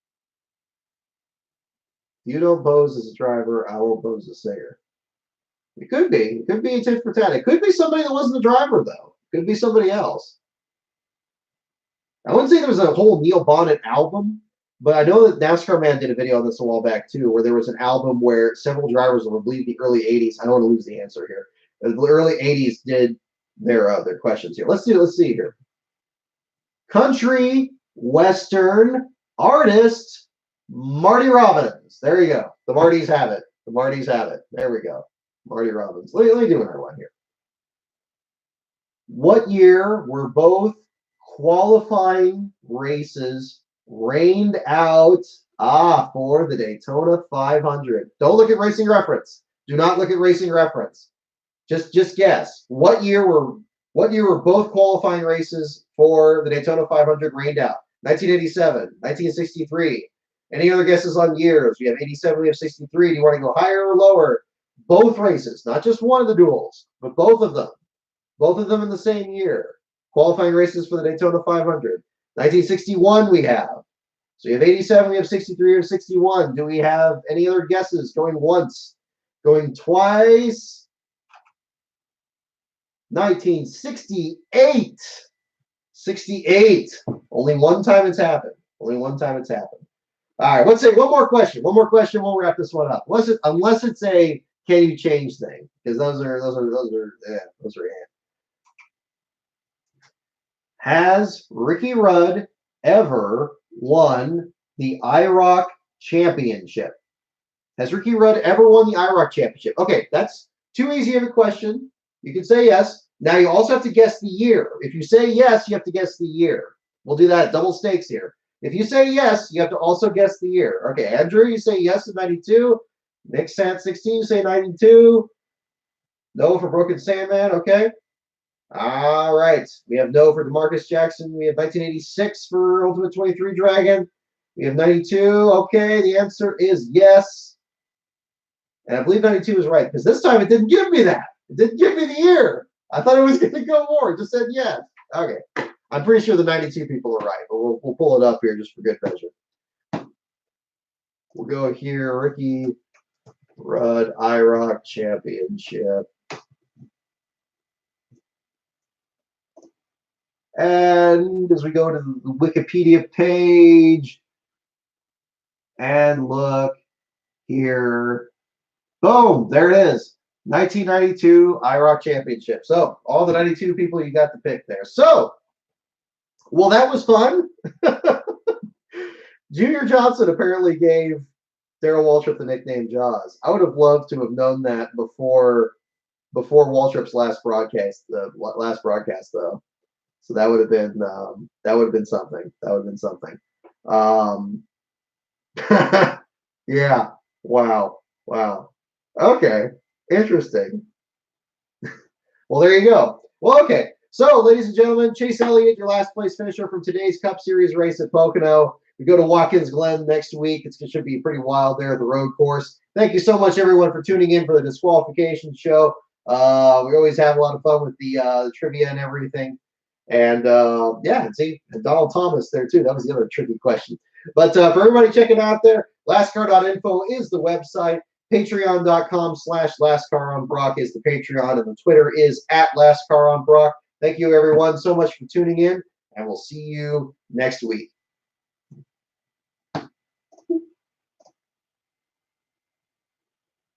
If you don't pose as a driver, I will pose as a singer. It could be. It could be a tit for tat. It could be somebody that wasn't the driver, though. It could be somebody else. I wouldn't say there was a whole Neil Bonnet album, but I know that NASCAR Man did a video on this a while back, too, where there was an album where several drivers of, I believe, the early 80s. I don't want to lose the answer here. The early 80s did their questions here. Let's see here. Country Western artist Marty Robbins. There you go. The Martys have it. The Martys have it. There we go. Marty Robbins. Let me do another one here. What year were both qualifying races rained out for the Daytona 500? Don't look at Racing Reference. Do not look at Racing Reference. Just guess. What year were both qualifying races for the Daytona 500 rained out? 1987, 1963. Any other guesses on years? We have 87, we have 63. Do you want to go higher or lower? Both races, not just one of the duels, but both of them. Both of them in the same year. Qualifying races for the Daytona 500. 1961 we have. So you have 87, we have 63 or 61. Do we have any other guesses? Going once, going twice. 1968. 68. Only one time it's happened. Only one time it's happened. All right, let's say one more question. One more question, we'll wrap this one up. Unless it's a can you change things? Because those are Has Ricky Rudd ever won the IROC championship? Has Ricky Rudd ever won the IROC championship? Okay, that's too easy of a question. You can say yes. Now you also have to guess the year. If you say yes, you have to guess the year. We'll do that. Double stakes here. If you say yes, you have to also guess the year. Okay, Andrew, you say yes to 92. Nick Sant 16, you say 92. No for Broken Sandman. Okay. All right. We have no for DeMarcus Jackson. We have 1986 for Ultimate 23 Dragon. We have 92. Okay, the answer is yes. And I believe 92 is right because this time it didn't give me that. It didn't give me the year. I thought it was going to go more. It just said yes. Okay. I'm pretty sure the 92 people are right, but we'll pull it up here just for good measure. We'll go here. Ricky Rudd IROC Championship. And as we go to the Wikipedia page and look here, boom, there it is. 1992 IROC Championship. So all the 92 people you got to pick there. So, well, that was fun. Junior Johnson apparently gave Darrell Waltrip the nickname Jaws. I would have loved to have known that before Waltrip's last broadcast. The last broadcast, though. So that would have been something. That would have been something. Yeah. Wow. Okay. Interesting. Well, there you go. Well, okay. So, ladies and gentlemen, Chase Elliott, your last place finisher from today's Cup Series race at Pocono. We go to Watkins Glen next week. It should be pretty wild there at the road course. Thank you so much, everyone, for tuning in for the disqualification show. We always have a lot of fun with the trivia and everything. And yeah, see, Donald Thomas there too. That was the other tricky question. But for everybody checking out there, lastcar.info is the website. Patreon.com/LastCarOnBrock is the Patreon, and the Twitter is @LastCarOnBrock. Thank you, everyone, so much for tuning in, and we'll see you next week.